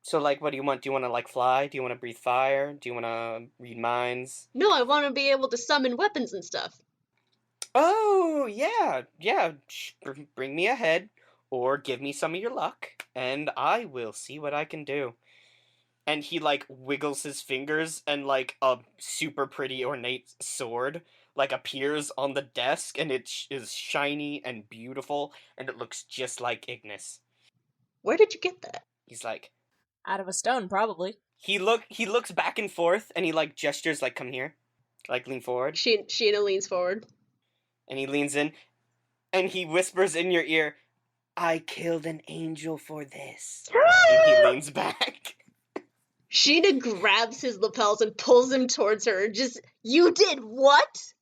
Speaker 1: So, like, what do you want? Do you want to, like, fly? Do you want to breathe fire? Do you want to read minds?
Speaker 3: No, I want to be able to summon weapons and stuff.
Speaker 1: Oh, yeah. Bring me a head, or give me some of your luck, and I will see what I can do. And he, like, wiggles his fingers, and, like, a super pretty ornate sword, like, appears on the desk, and it is shiny and beautiful, and it looks just like Ignis.
Speaker 3: Where did you get that?
Speaker 1: He's like...
Speaker 4: Out of a stone, probably.
Speaker 1: He looks back and forth, and he, like, gestures, like, come here. Like, lean forward.
Speaker 3: Sheena leans forward.
Speaker 1: And he leans in, and he whispers in your ear, I killed an angel for this. And he leans back.
Speaker 3: Sheena grabs his lapels and pulls him towards her. Just, you did what?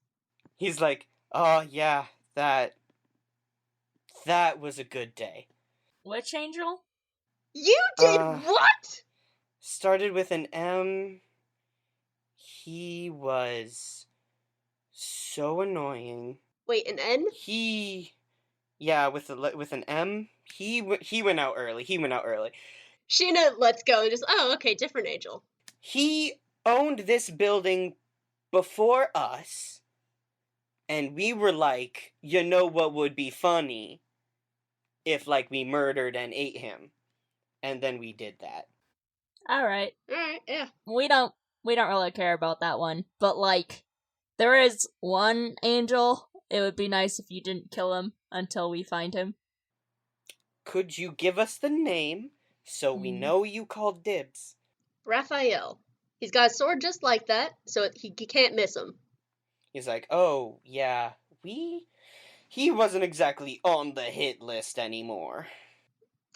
Speaker 1: He's like, oh, yeah, that was a good day.
Speaker 4: Which angel?
Speaker 3: You did what?
Speaker 1: Started with an M. He was so annoying.
Speaker 3: Wait, an N?
Speaker 1: Yeah, with an M. He went out early.
Speaker 3: Sheena lets go and just, oh, okay, different angel.
Speaker 1: He owned this building before us, and we were like, you know what would be funny if, like, we murdered and ate him. And then we did that.
Speaker 4: Alright,
Speaker 3: yeah.
Speaker 4: we don't really care about that one, but, like, There is one angel. It would be nice if you didn't kill him until we find him.
Speaker 1: Could you give us the name so we know you called dibs?
Speaker 3: Raphael. He's got a sword just like that, so he can't miss him.
Speaker 1: He's like, oh, yeah, he wasn't exactly on the hit list anymore.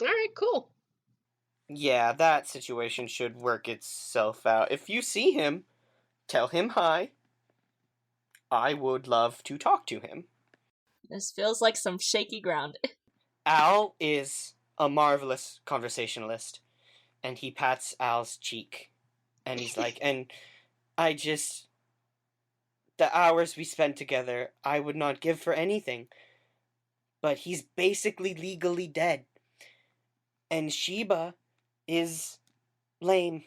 Speaker 3: Alright, cool.
Speaker 1: Yeah, that situation should work itself out. If you see him, tell him hi. I would love to talk to him.
Speaker 4: This feels like some shaky ground.
Speaker 1: Al is a marvelous conversationalist, and he pats Al's cheek, and he's like, and the hours we spent together, I would not give for anything. But he's basically legally dead. And Sheba is lame.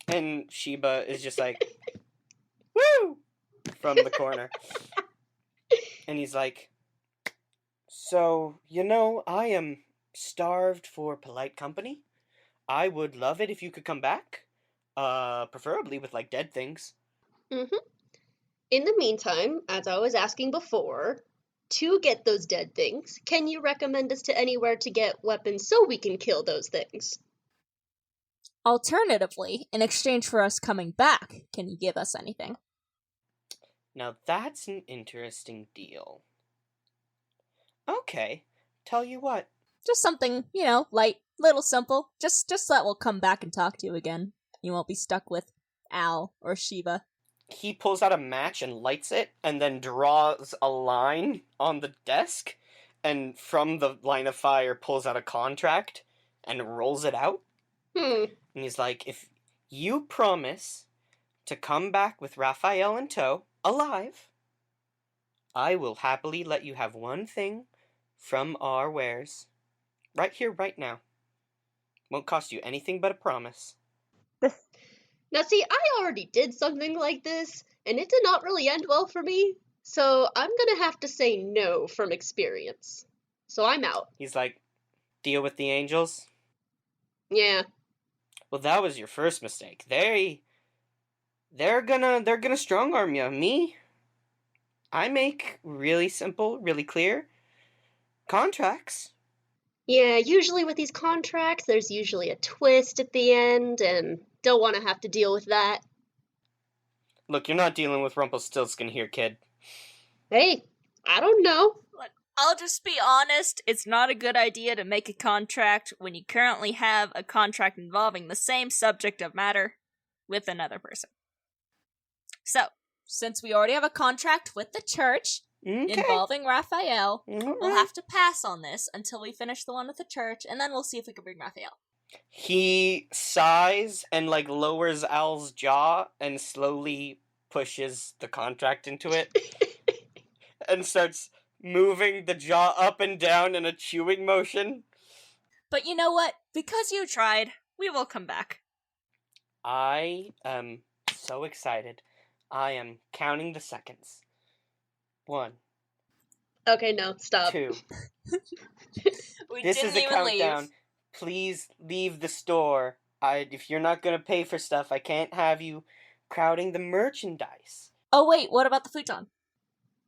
Speaker 1: And Sheba is just like, woo! From the corner. And he's like, so, I am starved for polite company. I would love it if you could come back. Preferably with, dead things.
Speaker 3: Mm-hmm. In the meantime, as I was asking before, to get those dead things, can you recommend us to anywhere to get weapons so we can kill those things?
Speaker 4: Alternatively, in exchange for us coming back, can you give us anything?
Speaker 1: Now that's an interesting deal. Okay, tell you what.
Speaker 4: Just something, light, little simple. Just that we'll come back and talk to you again. You won't be stuck with Al or Shiva.
Speaker 1: He pulls out a match and lights it, and then draws a line on the desk, and from the line of fire pulls out a contract and rolls it out. And he's like, if you promise to come back with Raphael in tow, alive, I will happily let you have one thing from our wares. Right here, right now. Won't cost you anything but a promise.
Speaker 3: Now see, I already did something like this, and it did not really end well for me, so I'm gonna have to say no from experience. So I'm out.
Speaker 1: He's like, deal with the angels?
Speaker 3: Yeah.
Speaker 1: Well, that was your first mistake. They're gonna strong arm you. Me, I make really simple, really clear contracts.
Speaker 3: Yeah, usually with these contracts, there's usually a twist at the end, and don't want to have to deal with that.
Speaker 1: Look, you're not dealing with Rumpelstiltskin here, kid.
Speaker 3: Hey, I don't know.
Speaker 4: Look, I'll just be honest, it's not a good idea to make a contract when you currently have a contract involving the same subject of matter with another person. So, since we already have a contract with the church involving Raphael, we'll have to pass on this until we finish the one with the church, and then we'll see if we can bring Raphael.
Speaker 1: He sighs and lowers Al's jaw and slowly pushes the contract into it and starts moving the jaw up and down in a chewing motion.
Speaker 4: But you know what? Because you tried, we will come back.
Speaker 1: I am so excited. I am counting the seconds. 1.
Speaker 3: Okay, no, stop.
Speaker 1: 2.
Speaker 4: We
Speaker 1: This
Speaker 4: didn't
Speaker 1: is a
Speaker 4: even
Speaker 1: countdown.
Speaker 4: leave.
Speaker 1: Please leave the store. If you're not gonna pay for stuff, I can't have you crowding the merchandise.
Speaker 4: Oh wait, what about the futon?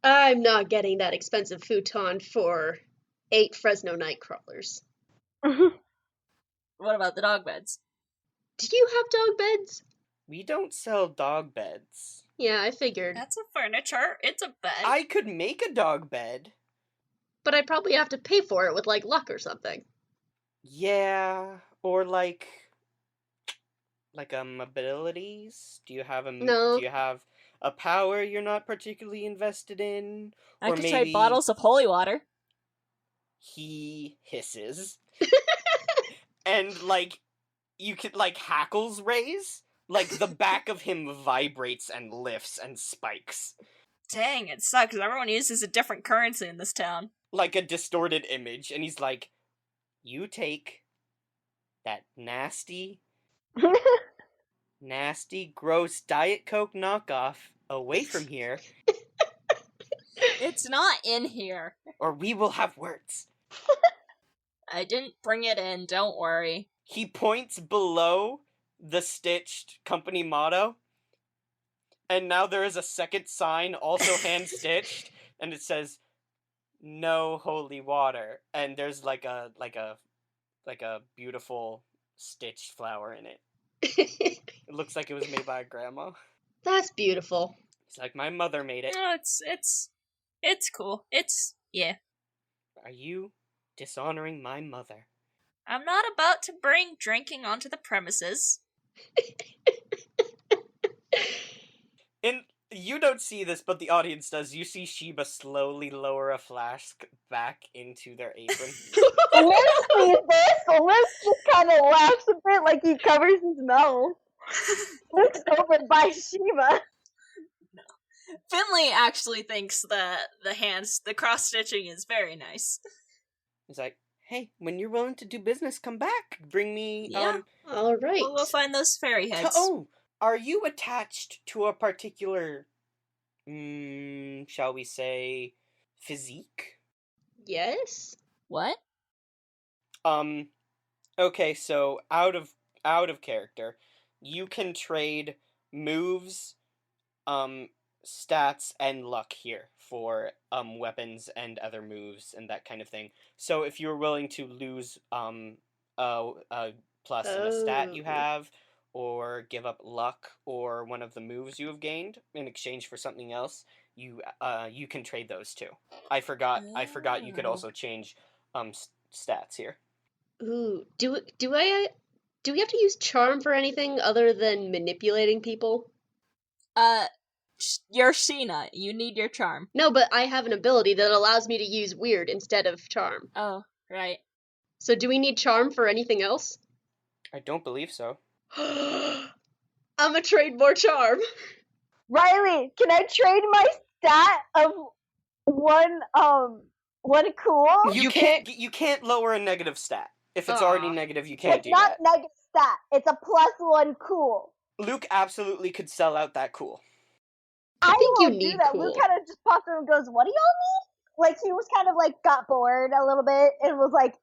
Speaker 3: I'm not getting that expensive futon for 8 Fresno Nightcrawlers.
Speaker 4: What about the dog beds?
Speaker 3: Do you have dog beds?
Speaker 1: We don't sell dog beds.
Speaker 3: Yeah, I figured.
Speaker 4: That's a furniture. It's a bed.
Speaker 1: I could make a dog bed.
Speaker 3: But I'd probably have to pay for it with, luck or something.
Speaker 1: Yeah, or abilities? Do you have
Speaker 3: No.
Speaker 1: Do you have a power you're not particularly invested in?
Speaker 4: I
Speaker 1: Or
Speaker 4: could
Speaker 1: maybe
Speaker 4: trade bottles of holy water.
Speaker 1: He hisses. And you could hackles raise. The back of him vibrates and lifts and spikes.
Speaker 4: Dang, it sucks. Everyone uses a different currency in this town.
Speaker 1: Like a distorted image. And he's like, you take that nasty, gross Diet Coke knockoff away from here,
Speaker 4: It's not in here.
Speaker 1: or we will have words.
Speaker 4: I didn't bring it in, don't worry.
Speaker 1: He points below the stitched company motto, And now there is a second sign, also hand-stitched, and it says, "No holy water." And there's like a beautiful stitched flower in it. It looks like it was made by a grandma.
Speaker 3: That's beautiful.
Speaker 1: It's like, my mother made it.
Speaker 4: No, it's cool. Yeah.
Speaker 1: Are you dishonoring my mother?
Speaker 4: I'm not about to bring drinking onto the premises.
Speaker 1: And you don't see this, but the audience does. You see Sheba slowly lower a flask back into their apron.
Speaker 2: Liz sees this. Liz just kind of laughs a bit like he covers his mouth. Looks over by Sheba.
Speaker 4: Finley actually thinks that the cross stitching is very nice.
Speaker 1: He's like, "Hey, when you're willing to do business, come back. Bring me,
Speaker 4: Yeah.
Speaker 3: All right.
Speaker 4: We'll go find those fairy heads.
Speaker 1: Oh, are you attached to a particular, shall we say, physique?
Speaker 3: Yes?
Speaker 4: What?
Speaker 1: Okay, so out of character, you can trade moves, stats, and luck here for weapons and other moves and that kind of thing. So if you're willing to lose a plus in a stat you have, or give up luck or one of the moves you have gained in exchange for something else, you can trade those too. I forgot you could also change stats here.
Speaker 3: Ooh, do we have to use charm for anything other than manipulating people?
Speaker 4: You're Sheena. You need your charm.
Speaker 3: No, but I have an ability that allows me to use weird instead of charm.
Speaker 4: Oh, right.
Speaker 3: So do we need charm for anything else?
Speaker 1: I don't believe so.
Speaker 3: I'm gonna trade more charm.
Speaker 2: Riley, can I trade my stat of one cool?
Speaker 1: You can't lower a negative stat. If it's already negative, you can't
Speaker 2: It's
Speaker 1: do
Speaker 2: not
Speaker 1: that.
Speaker 2: negative stat. It's a +1 cool.
Speaker 1: Luke absolutely could sell out that cool.
Speaker 3: I think you
Speaker 2: won't do
Speaker 3: need
Speaker 2: that.
Speaker 3: cool.
Speaker 2: Luke kind of just popped in and goes, "What do y'all need?" Like he was kind of like got bored a little bit and was like,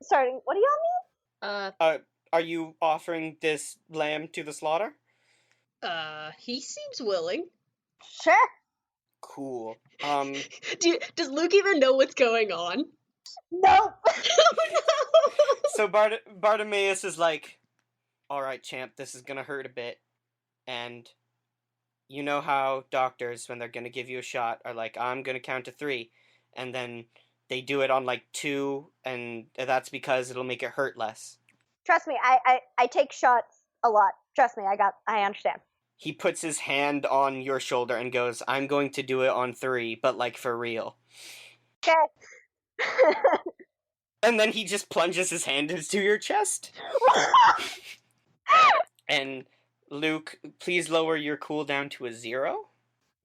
Speaker 2: starting, "What do y'all need?"
Speaker 1: Are you offering this lamb to the slaughter?
Speaker 3: He seems willing.
Speaker 2: Sure.
Speaker 1: Cool.
Speaker 3: Does Luke even know what's going on?
Speaker 2: Nope.
Speaker 3: Oh no!
Speaker 1: So Bartimaeus is like, "All right, champ, this is gonna hurt a bit, and you know how doctors, when they're gonna give you a shot, are like, I'm gonna count to 3, and then they do it on like 2, and that's because it'll make it hurt less."
Speaker 2: Trust me, I take shots a lot. Trust me, I understand.
Speaker 1: He puts his hand on your shoulder and goes, "I'm going to do it on 3, but like for real."
Speaker 2: Okay.
Speaker 1: And then he just plunges his hand into your chest. And Luke, please lower your cooldown to a 0.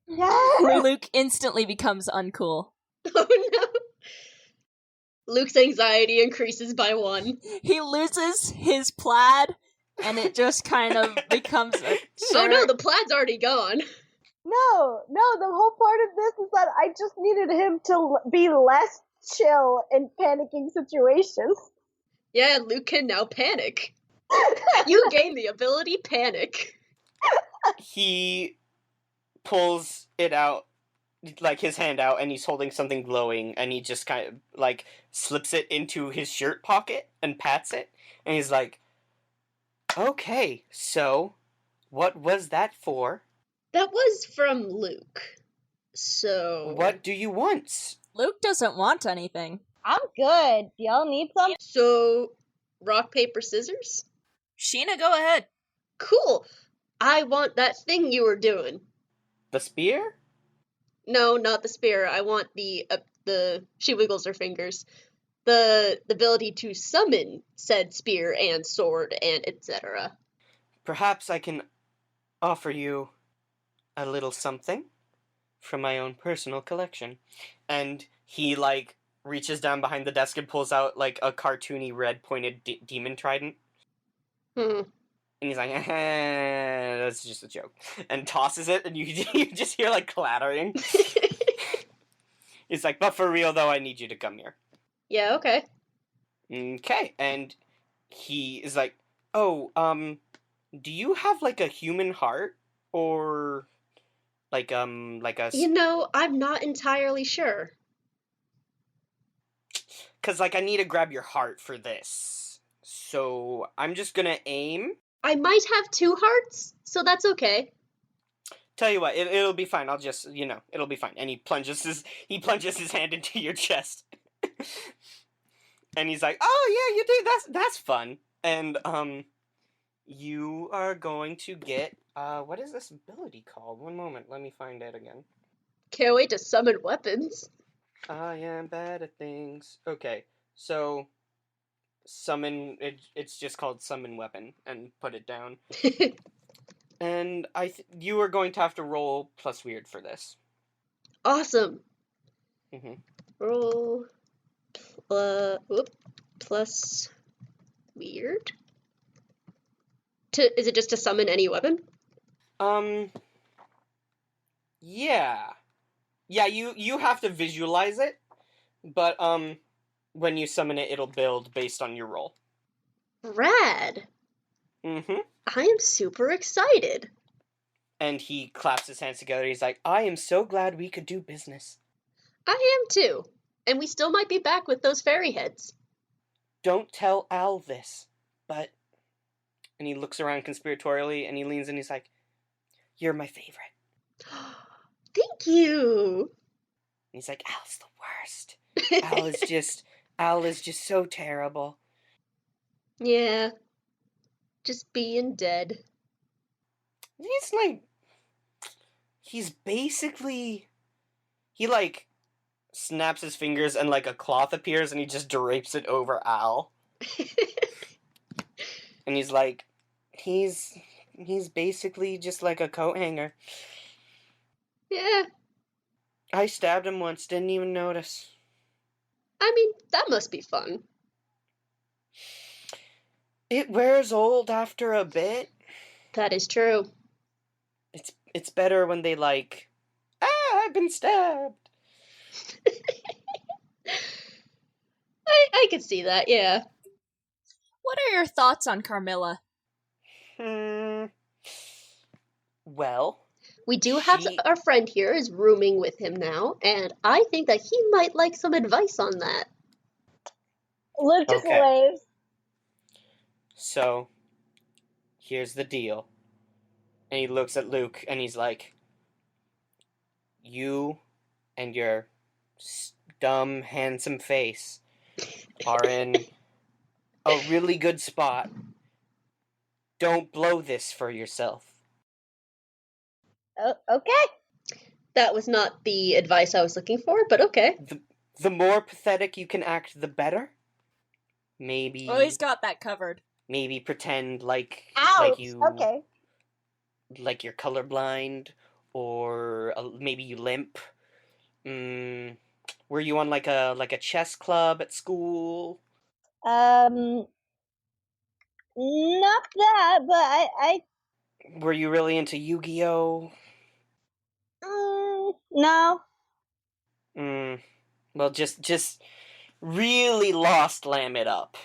Speaker 2: Yeah.
Speaker 4: Luke instantly becomes uncool.
Speaker 3: Oh no! Luke's anxiety increases by 1.
Speaker 4: He loses his plaid, and it just kind of becomes a shirt.
Speaker 3: Oh no, the plaid's already gone.
Speaker 2: No, the whole part of this is that I just needed him to be less chill in panicking situations.
Speaker 3: Yeah, Luke can now panic. You gain the ability Panic.
Speaker 1: He pulls it out, like his hand out, and he's holding something glowing, and he just kind of like slips it into his shirt pocket and pats it, and he's like, "Okay, so what was that for?"
Speaker 3: That was from Luke. So...
Speaker 1: "What do you want?"
Speaker 4: Luke doesn't want anything.
Speaker 2: I'm good. Do y'all need some?
Speaker 3: So, rock, paper, scissors?
Speaker 4: Sheena, go ahead.
Speaker 3: Cool! I want that thing you were doing.
Speaker 1: The spear?
Speaker 3: No, not the spear. I want the she wiggles her fingers. The ability to summon said spear and sword and etc.
Speaker 1: Perhaps I can offer you a little something from my own personal collection. And he, like, reaches down behind the desk and pulls out, like, a cartoony red-pointed demon trident. And he's like, that's just a joke. And tosses it, and you just hear, like, clattering. He's like, "But for real, though, I need you to come here."
Speaker 3: Yeah, okay.
Speaker 1: Okay, and he is like, "Oh, do you have, like, a human heart? Or Like a...
Speaker 3: You know, I'm not entirely sure.
Speaker 1: Because, like, I need to grab your heart for this. So, I'm just gonna aim.
Speaker 3: I might have 2 hearts, so that's okay.
Speaker 1: Tell you what, it'll be fine. I'll just, it'll be fine. And he plunges his hand into your chest. And he's like, "Oh, yeah, you do. That's fun." And, you are going to get, what is this ability called? One moment, let me find it again.
Speaker 3: Can't wait to summon weapons.
Speaker 1: I am bad at things. Okay, so summon, it's just called summon weapon, and put it down. And you are going to have to roll plus weird for this.
Speaker 3: Awesome.
Speaker 1: Mm-hmm.
Speaker 3: Roll plus weird. Is it just to summon any weapon?
Speaker 1: Yeah. Yeah, you have to visualize it, but, when you summon it, it'll build based on your roll.
Speaker 3: Rad.
Speaker 1: Mm-hmm.
Speaker 3: I am super excited.
Speaker 1: And he claps his hands together. He's like, "I am so glad we could do business."
Speaker 3: I am too. And we still might be back with those fairy heads.
Speaker 1: Don't tell Al this, but... And he looks around conspiratorially, and he leans in, he's like, "You're my favorite."
Speaker 3: Thank you.
Speaker 1: And he's like, "Al's the worst. Al is just so terrible."
Speaker 3: Yeah. Just being dead.
Speaker 1: He's basically... He, like, snaps his fingers and, like, a cloth appears and he just drapes it over Al. And he's like, he's basically just like a coat hanger.
Speaker 3: Yeah.
Speaker 1: I stabbed him once, didn't even notice.
Speaker 3: I mean, that must be fun.
Speaker 1: It wears old after a bit.
Speaker 3: That is true.
Speaker 1: It's better when they like, I've been stabbed.
Speaker 3: I could see that, yeah.
Speaker 4: What are your thoughts on Carmilla?
Speaker 1: Well,
Speaker 3: We do have our friend here is rooming with him now, and I think that he might like some advice on that.
Speaker 2: Luke just
Speaker 1: Okay.
Speaker 2: waves.
Speaker 1: So, here's the deal. And he looks at Luke and he's like, "You and your dumb, handsome face are in a really good spot. Don't blow this for yourself."
Speaker 2: Okay.
Speaker 3: That was not the advice I was looking for, but okay.
Speaker 1: The more pathetic you can act, the better. Maybe...
Speaker 4: Oh, he's got that covered.
Speaker 1: Maybe pretend like
Speaker 2: Ouch.
Speaker 1: you...
Speaker 2: Okay.
Speaker 1: Like you're colorblind, or maybe you limp. Were you on like a chess club at school?
Speaker 2: Not that, but I
Speaker 1: Were you really into Yu-Gi-Oh?
Speaker 2: no.
Speaker 1: Well, just really lost lamb it up.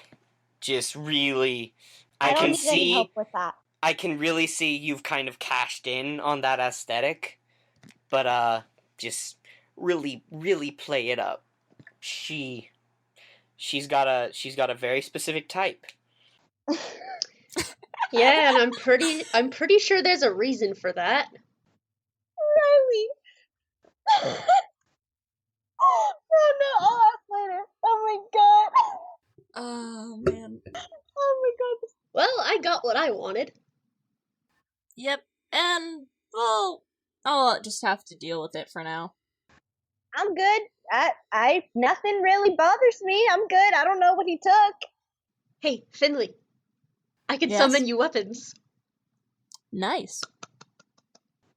Speaker 1: Just really,
Speaker 2: I don't
Speaker 1: can
Speaker 2: need any
Speaker 1: see.
Speaker 2: help with that.
Speaker 1: I can really see you've kind of cashed in on that aesthetic, but just really, really play it up. She's got a very specific type.
Speaker 3: Yeah, and I'm pretty sure there's a reason for that.
Speaker 2: Riley. Oh no, I'll ask later. Oh my god.
Speaker 4: Oh, man.
Speaker 2: Oh my god.
Speaker 3: Well, I got what I wanted.
Speaker 4: Yep, and, well, I'll just have to deal with it for now.
Speaker 2: I'm good. I nothing really bothers me. I'm good. I don't know what he took.
Speaker 3: Hey, Finley. I can
Speaker 4: Yes?
Speaker 3: summon you weapons.
Speaker 4: Nice.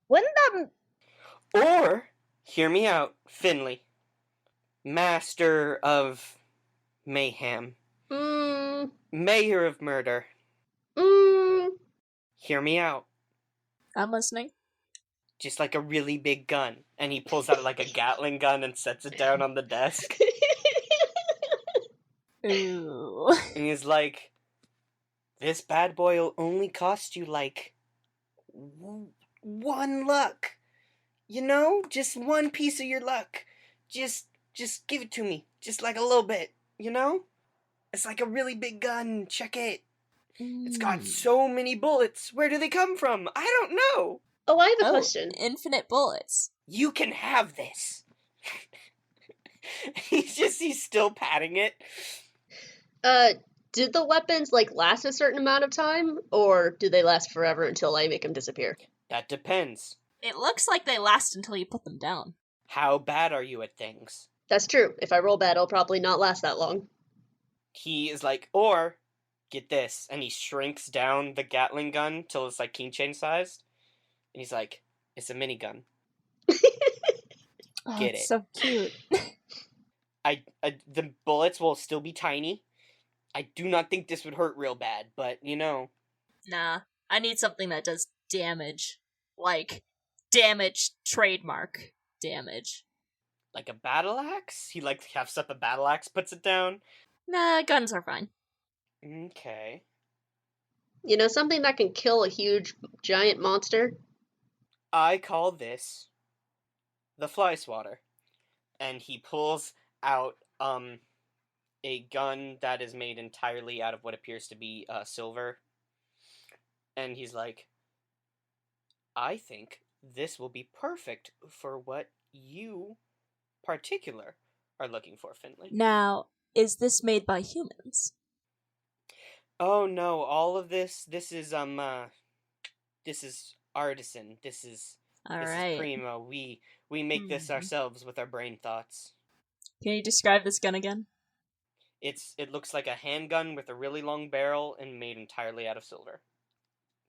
Speaker 2: Wouldn't that
Speaker 1: Or, hear me out, Finley. Master of mayhem. Mayor of murder. Hear me out.
Speaker 4: I'm listening.
Speaker 1: Just like a really big gun. And he pulls out like a Gatling gun and sets it down on the desk.
Speaker 4: Ooh.
Speaker 1: And he's like, "This bad boy will only cost you like 1 luck. You know, just one piece of your luck. Just give it to me. Just like a little bit, you know? It's like a really big gun. Check it. It's got so many bullets. Where do they come from? I don't know.
Speaker 3: Oh, I have a question.
Speaker 4: Infinite bullets.
Speaker 1: You can have this. He's still patting it.
Speaker 3: Did the weapons, like, last a certain amount of time? Or do they last forever until I make them disappear?
Speaker 1: That depends.
Speaker 4: It looks like they last until you put them down.
Speaker 1: How bad are you at things?
Speaker 3: That's true. If I roll bad, I'll probably not last that long.
Speaker 1: He is like, or, get this, and he shrinks down the Gatling gun till it's like keychain sized. And he's like, it's a minigun. Get it.
Speaker 4: So cute.
Speaker 1: The bullets will still be tiny. I do not think this would hurt real bad, but, you know.
Speaker 4: Nah, I need something that does damage. Like, damage trademark damage.
Speaker 1: Like a battle axe? He, like, hefts up a battle axe, puts it down.
Speaker 4: Nah, guns are fine.
Speaker 1: Okay.
Speaker 3: You know, something that can kill a huge, giant monster?
Speaker 1: I call this the fly swatter. And he pulls out, a gun that is made entirely out of what appears to be, silver. And he's like, I think this will be perfect for what you, particular, are looking for, Finley.
Speaker 4: Now, is this made by humans?
Speaker 1: Oh no, all of this is artisan. This is primo. We make this ourselves with our brain thoughts.
Speaker 4: Can you describe this gun again?
Speaker 1: It looks like a handgun with a really long barrel and made entirely out of silver.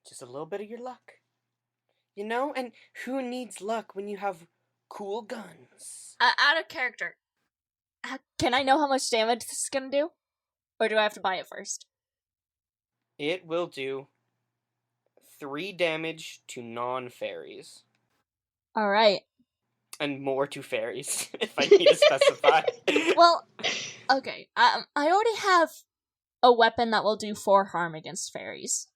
Speaker 1: Just a little bit of your luck. You know? And who needs luck when you have cool guns?
Speaker 4: Out of character, can I know how much damage this is gonna do? Or do I have to buy it first?
Speaker 1: It will do 3 damage to non-fairies.
Speaker 4: Alright.
Speaker 1: And more to fairies, if I need to specify.
Speaker 4: Well, okay. I already have a weapon that will do 4 harm against fairies.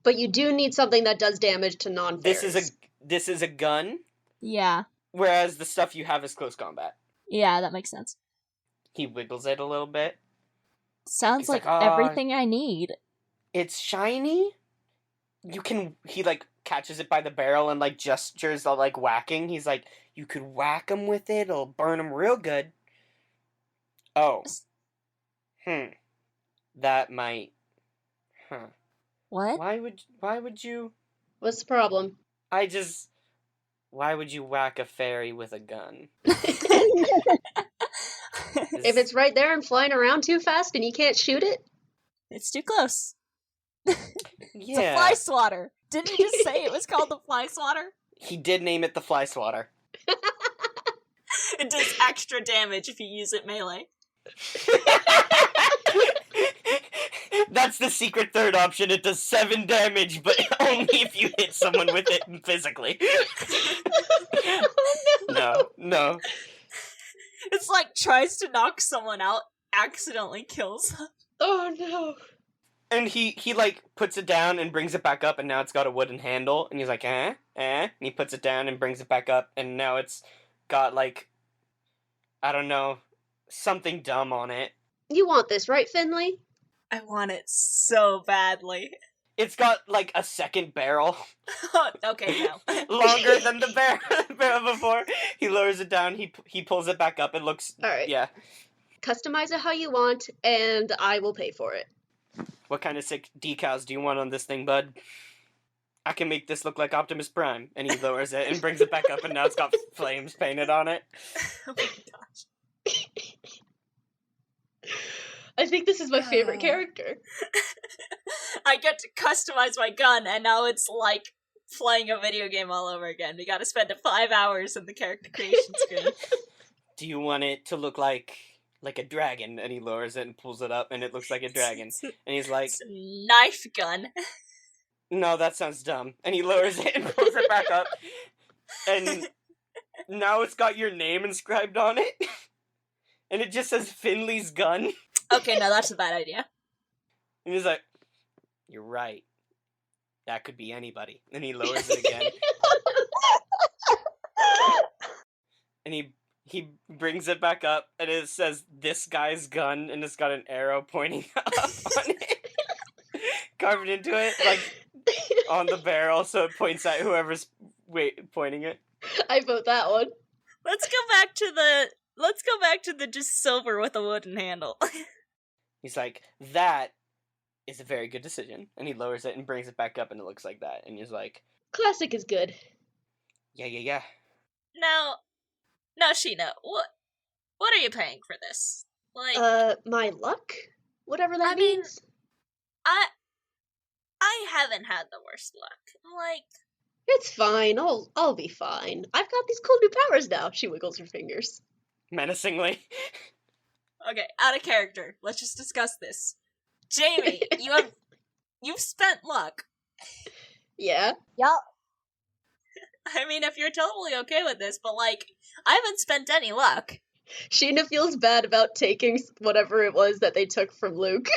Speaker 3: But you do need something that does damage to non-fairies.
Speaker 1: This is a gun.
Speaker 4: Yeah.
Speaker 1: Whereas the stuff you have is close combat.
Speaker 4: Yeah, that makes sense.
Speaker 1: He wiggles it a little bit.
Speaker 4: Sounds like everything I need.
Speaker 1: It's shiny. He like catches it by the barrel and like gestures the like whacking. He's like, you could whack him with it. It'll burn him real good. Oh. That might. Huh.
Speaker 4: What?
Speaker 1: Why would you?
Speaker 3: What's the problem?
Speaker 1: Why would you whack a fairy with a gun?
Speaker 3: If it's right there and flying around too fast and you can't shoot it?
Speaker 4: It's too close.
Speaker 1: Yeah.
Speaker 4: It's a fly swatter. Didn't he just say it was called the fly swatter?
Speaker 1: He did name it the fly swatter.
Speaker 4: It does extra damage if you use it melee.
Speaker 1: That's the secret third option. It does 7 damage, but only if you hit someone with it physically. No.
Speaker 4: It's like tries to knock someone out, accidentally kills them.
Speaker 3: Oh no.
Speaker 1: And he like puts it down and brings it back up, and now it's got a wooden handle, and he's like, and he puts it down and brings it back up, and now it's got like, I don't know, something dumb on it.
Speaker 3: You want this, right, Finley?
Speaker 4: I want it so badly.
Speaker 1: It's got like a second barrel.
Speaker 4: Okay, no.
Speaker 1: Longer than the barrel before. He lowers it down, he pulls it back up, it looks,
Speaker 3: alright.
Speaker 1: Yeah.
Speaker 3: Customize it how you want, and I will pay for it.
Speaker 1: What kind of sick decals do you want on this thing, bud? I can make this look like Optimus Prime. And he lowers it and brings it back up, and now it's got flames painted on it.
Speaker 4: Oh my gosh.
Speaker 3: I think this is my favorite character.
Speaker 4: I get to customize my gun, and now it's like playing a video game all over again. We gotta spend 5 hours in the character creation screen.
Speaker 1: Do you want it to look like a dragon? And he lowers it and pulls it up, and it looks like a dragon. And he's like,
Speaker 4: it's a knife gun.
Speaker 1: No, that sounds dumb. And he lowers it and pulls it back up. And now it's got your name inscribed on it. And it just says Finley's gun.
Speaker 4: Okay, no, that's a bad idea.
Speaker 1: And he's like, you're right. That could be anybody. And he lowers it again. And he brings it back up, and it says, "This guy's gun," and it's got an arrow pointing up on it. Carved into it, like, on the barrel, so it points at whoever's pointing it.
Speaker 3: I vote that one.
Speaker 4: Let's go back to the just silver with a wooden handle.
Speaker 1: He's like, "That is a very good decision." And he lowers it and brings it back up, and it looks like that. And he's like,
Speaker 3: Classic is good.
Speaker 1: yeah.
Speaker 4: Now, Sheena, what are you paying for this? Like,
Speaker 3: My luck? Whatever that
Speaker 4: I mean,
Speaker 3: means.
Speaker 4: I haven't had the worst luck. Like,
Speaker 3: It's fine. I'll be fine. I've got these cool new powers now. She wiggles her fingers.
Speaker 1: menacingly.
Speaker 4: okay, out of character. Let's just discuss this. Jamie, you've spent luck.
Speaker 3: Yeah.
Speaker 2: Yup.
Speaker 4: I mean, if you're totally okay with this, but like, I haven't spent any luck.
Speaker 3: Sheena feels bad about taking whatever it was that they took from Luke.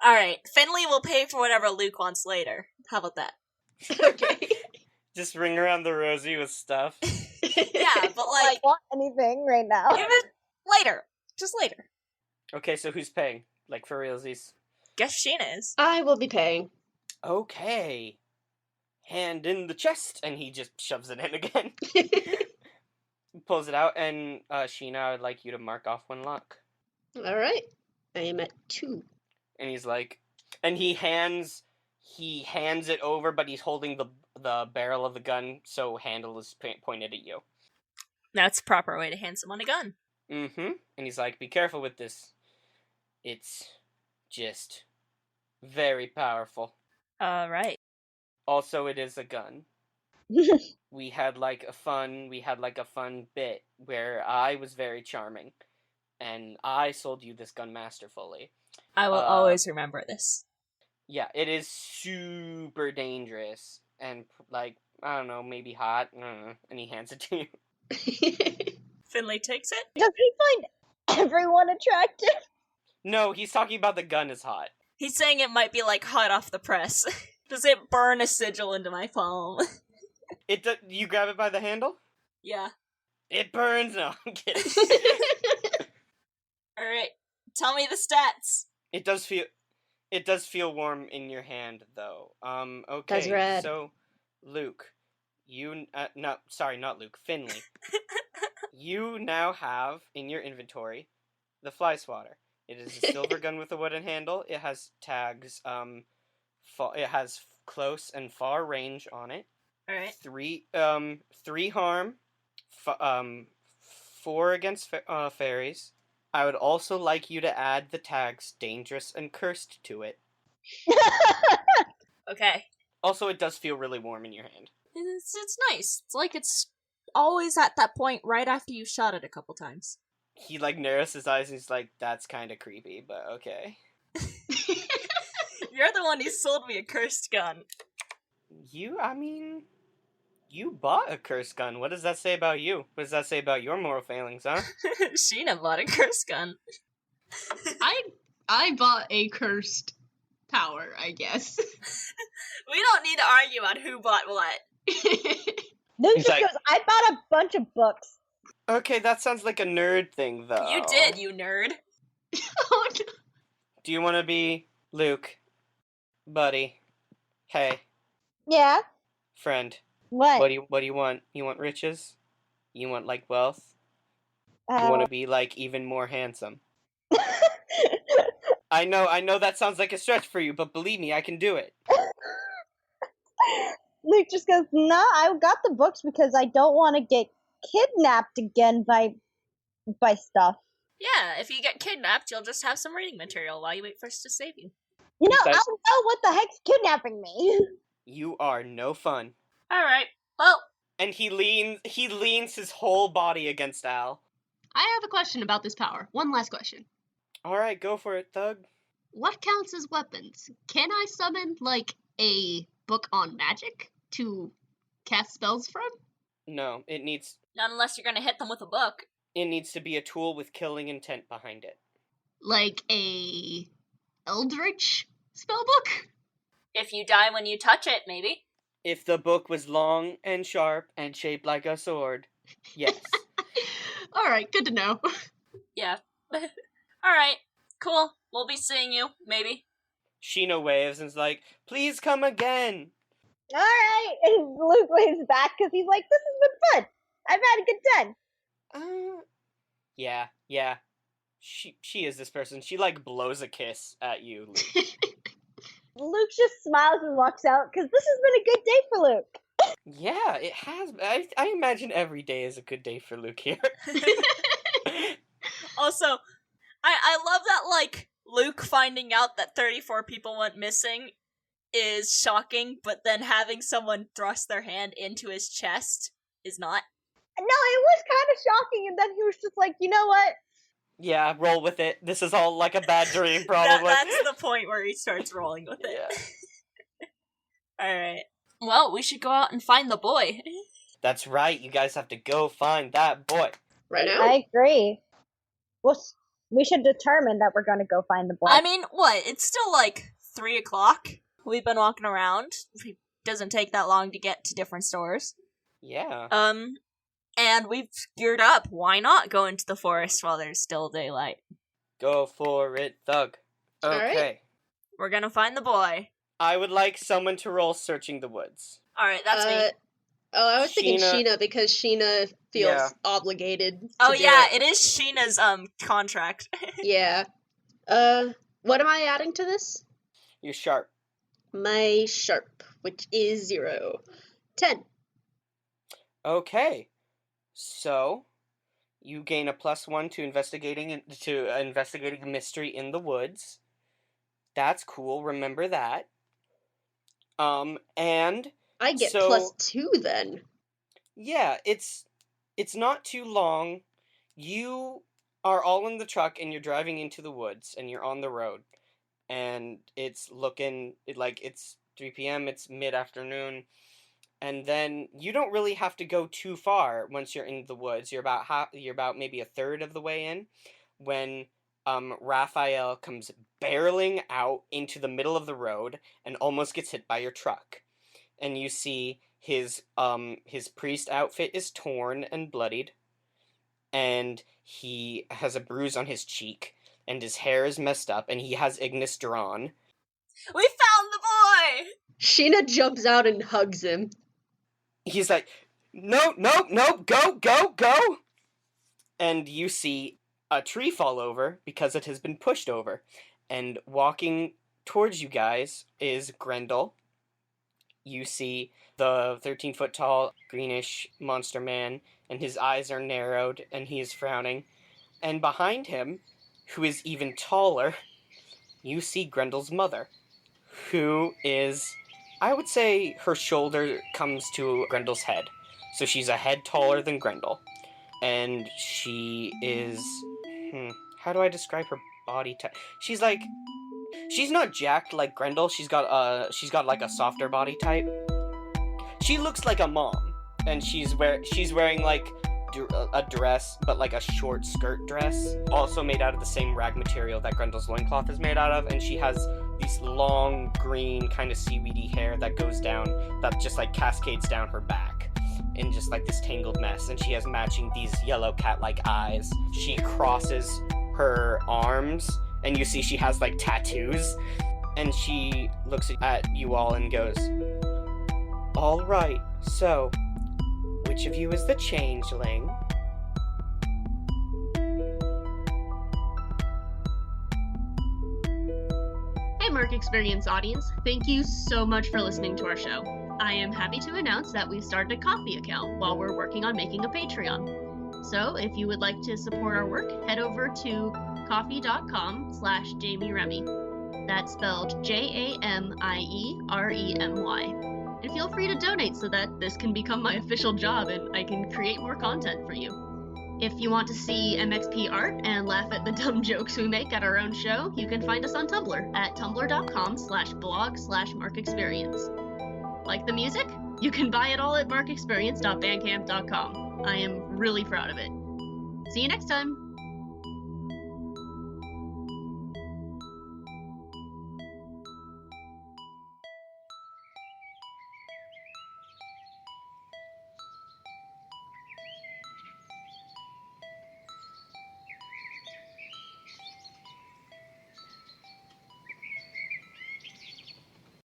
Speaker 4: Alright, Finley will pay for whatever Luke wants later. How about that?
Speaker 3: Okay.
Speaker 1: Just ring around the rosy with stuff.
Speaker 4: Yeah, but
Speaker 2: I
Speaker 4: like,
Speaker 2: don't want anything right now.
Speaker 4: give it later. Just later.
Speaker 1: Okay, so who's paying? Like, for realsies.
Speaker 4: Guess Sheena is.
Speaker 3: I will be paying.
Speaker 1: Okay. Hand in the chest, and he just shoves it in again. Pulls it out, and Sheena, I would like you to mark off one luck.
Speaker 3: Alright. I am at 2.
Speaker 1: And he's like, and he hands it over, but he's holding the barrel of the gun, so handle is pointed at you.
Speaker 4: That's a proper way to hand someone a gun.
Speaker 1: Mm-hmm. And he's like, be careful with this. It's just very powerful.
Speaker 4: Alright.
Speaker 1: Also, it is a gun. We had like a fun bit where I was very charming, and I sold you this gun masterfully.
Speaker 4: I will always remember this.
Speaker 1: Yeah, it is super dangerous, and like, I don't know, maybe hot, I don't know, and he hands it to you.
Speaker 4: Finley takes it.
Speaker 2: Does he find everyone attractive?
Speaker 1: No, he's talking about the gun is hot.
Speaker 4: He's saying it might be like hot off the press. Does it burn a sigil into my palm?
Speaker 1: You grab it by the handle?
Speaker 4: Yeah.
Speaker 1: It burns? No, I'm kidding.
Speaker 4: Alright. Tell me the stats.
Speaker 1: It does feel warm in your hand, though. Okay.
Speaker 3: That's rad.
Speaker 1: So, Luke, not Luke, Finley. You now have in your inventory the fly swatter. It is a silver gun with a wooden handle. It has tags. It has close and far range on it.
Speaker 4: All right.
Speaker 1: 3 harm. 4 against fairies. I would also like you to add the tags dangerous and cursed to it.
Speaker 4: Okay.
Speaker 1: Also, it does feel really warm in your hand.
Speaker 4: It's nice. It's like it's always at that point right after you shot it a couple times.
Speaker 1: He like narrows his eyes and he's like, "That's kind of creepy, but okay."
Speaker 4: You're the one who sold me a cursed gun.
Speaker 1: You bought a cursed gun. What does that say about you? What does that say about your moral failings, huh?
Speaker 4: Sheena bought a cursed gun.
Speaker 3: I bought a cursed power, I guess.
Speaker 4: We don't need to argue on who bought what.
Speaker 2: Luke
Speaker 1: He's
Speaker 2: just
Speaker 1: like-
Speaker 2: goes, I bought a bunch of books.
Speaker 1: Okay, that sounds like a nerd thing, though.
Speaker 4: You did, you nerd.
Speaker 3: Oh, no.
Speaker 1: Do you want to be Luke? Buddy. Hey,
Speaker 2: Yeah?
Speaker 1: friend.
Speaker 2: What?
Speaker 1: What do you want? You want riches? You want like wealth? You want to be like even more handsome? I know that sounds like a stretch for you, but believe me, I can do it.
Speaker 2: Luke just goes, nah, I got the books because I don't want to get kidnapped again by stuff.
Speaker 4: Yeah, if you get kidnapped, you'll just have some reading material while you wait for us to save you.
Speaker 2: You know,
Speaker 1: Okay.
Speaker 2: I don't know what the heck's kidnapping me.
Speaker 1: You are no fun.
Speaker 4: Alright, well,
Speaker 1: And he leans his whole body against Al.
Speaker 3: I have a question about this power. One last question.
Speaker 1: Alright, go for it, Thug.
Speaker 3: What counts as weapons? Can I summon, like, a book on magic to cast spells from?
Speaker 1: No, it needs
Speaker 4: not unless you're gonna hit them with a book.
Speaker 1: to be a tool with killing intent behind it.
Speaker 3: Like a eldritch spellbook?
Speaker 4: If you die when you touch it, maybe.
Speaker 1: If the book was long and sharp and shaped like a sword. Yes.
Speaker 3: Alright, good to know.
Speaker 4: Yeah. Alright, cool. We'll be seeing you, maybe.
Speaker 1: Sheena waves and is like, please come again.
Speaker 2: Alright! And Luke waves back because he's like, this has been fun. I've had a good time.
Speaker 1: Yeah. She is this person. She, like, blows a kiss at you, Luke.
Speaker 2: Luke just smiles and walks out because this has been a good day for Luke.
Speaker 1: Yeah, it has. I imagine every day is a good day for Luke here.
Speaker 4: Also, I love that, like, Luke finding out that 34 people went missing is shocking, but then having someone thrust their hand into his chest is not.
Speaker 2: No, it was kind of shocking, and then he was just like, you know what?
Speaker 1: Yeah, roll with it. This is all like a bad dream, probably.
Speaker 4: That's the point where he starts rolling with it.
Speaker 1: Yeah.
Speaker 4: Alright. Well, we should go out and find the boy.
Speaker 1: That's right. You guys have to go find that boy.
Speaker 3: Right now?
Speaker 2: I agree. Well, we should determine that we're going to go find the boy.
Speaker 4: I mean, what? It's still like 3 o'clock. We've been walking around. It doesn't take that long to get to different stores.
Speaker 1: Yeah.
Speaker 4: And we've geared up. Why not go into the forest while there's still daylight?
Speaker 1: Go for it, Thug. Okay.
Speaker 3: Alright.
Speaker 4: We're gonna find the boy.
Speaker 1: I would like someone to roll searching the woods.
Speaker 4: Alright, that's me.
Speaker 3: Oh, I was thinking
Speaker 1: Sheena-
Speaker 3: Sheena because Sheena feels obligated.
Speaker 4: Oh
Speaker 3: to do
Speaker 4: yeah,
Speaker 3: it.
Speaker 4: it is Sheena's contract.
Speaker 3: Yeah. What am I adding to this?
Speaker 1: You're sharp.
Speaker 3: My sharp, which is 0. 10.
Speaker 1: Okay. So, you gain a +1 to investigating a mystery in the woods. That's cool. Remember that. And
Speaker 3: I get
Speaker 1: So-
Speaker 3: +2 then.
Speaker 1: yeah, it's not too long. You are all in the truck and you're driving into the woods and you're on the road. And it's it's 3 p.m., it's mid-afternoon. And then you don't really have to go too far once you're in the woods. You're about maybe a third of the way in when Raphael comes barreling out into the middle of the road and almost gets hit by your truck. And you see his priest outfit is torn and bloodied, and he has a bruise on his cheek, and his hair is messed up, and he has Ignis drawn.
Speaker 4: We found the boy!
Speaker 3: Sheena jumps out and hugs him.
Speaker 1: He's like, no, go! And you see a tree fall over because it has been pushed over. And walking towards you guys is Grendel. You see the 13-foot tall, greenish monster man, and his eyes are narrowed, and he is frowning. And behind him, who is even taller, you see Grendel's mother, who is, I would say her shoulder comes to Grendel's head. So she's a head taller than Grendel. And she is, how do I describe her body type? She's not jacked like Grendel. She's got like a softer body type. She looks like a mom, and she's wearing like a dress, but like a short skirt dress, also made out of the same rag material that Grendel's loincloth is made out of, and she has these long green kind of seaweedy hair that goes down, that just like cascades down her back in just like this tangled mess, and she has matching these yellow cat-like eyes. She crosses her arms, and you see she has like tattoos, and she looks at you all and goes, all right, so which of you is the changeling?
Speaker 3: Hey Mark Experience audience, thank you so much for listening to our show. I am happy to announce that we've started a Ko-fi account while we're working on making a Patreon. So if you would like to support our work, head over to ko-fi.com/Jamie Remy. That's spelled JAMIEREMY. And feel free to donate so that this can become my official job and I can create more content for you. If you want to see MXP art and laugh at the dumb jokes we make at our own show, you can find us on Tumblr at tumblr.com/blog/markexperience. Like the music? You can buy it all at markexperience.bandcamp.com. I am really proud of it. See you next time!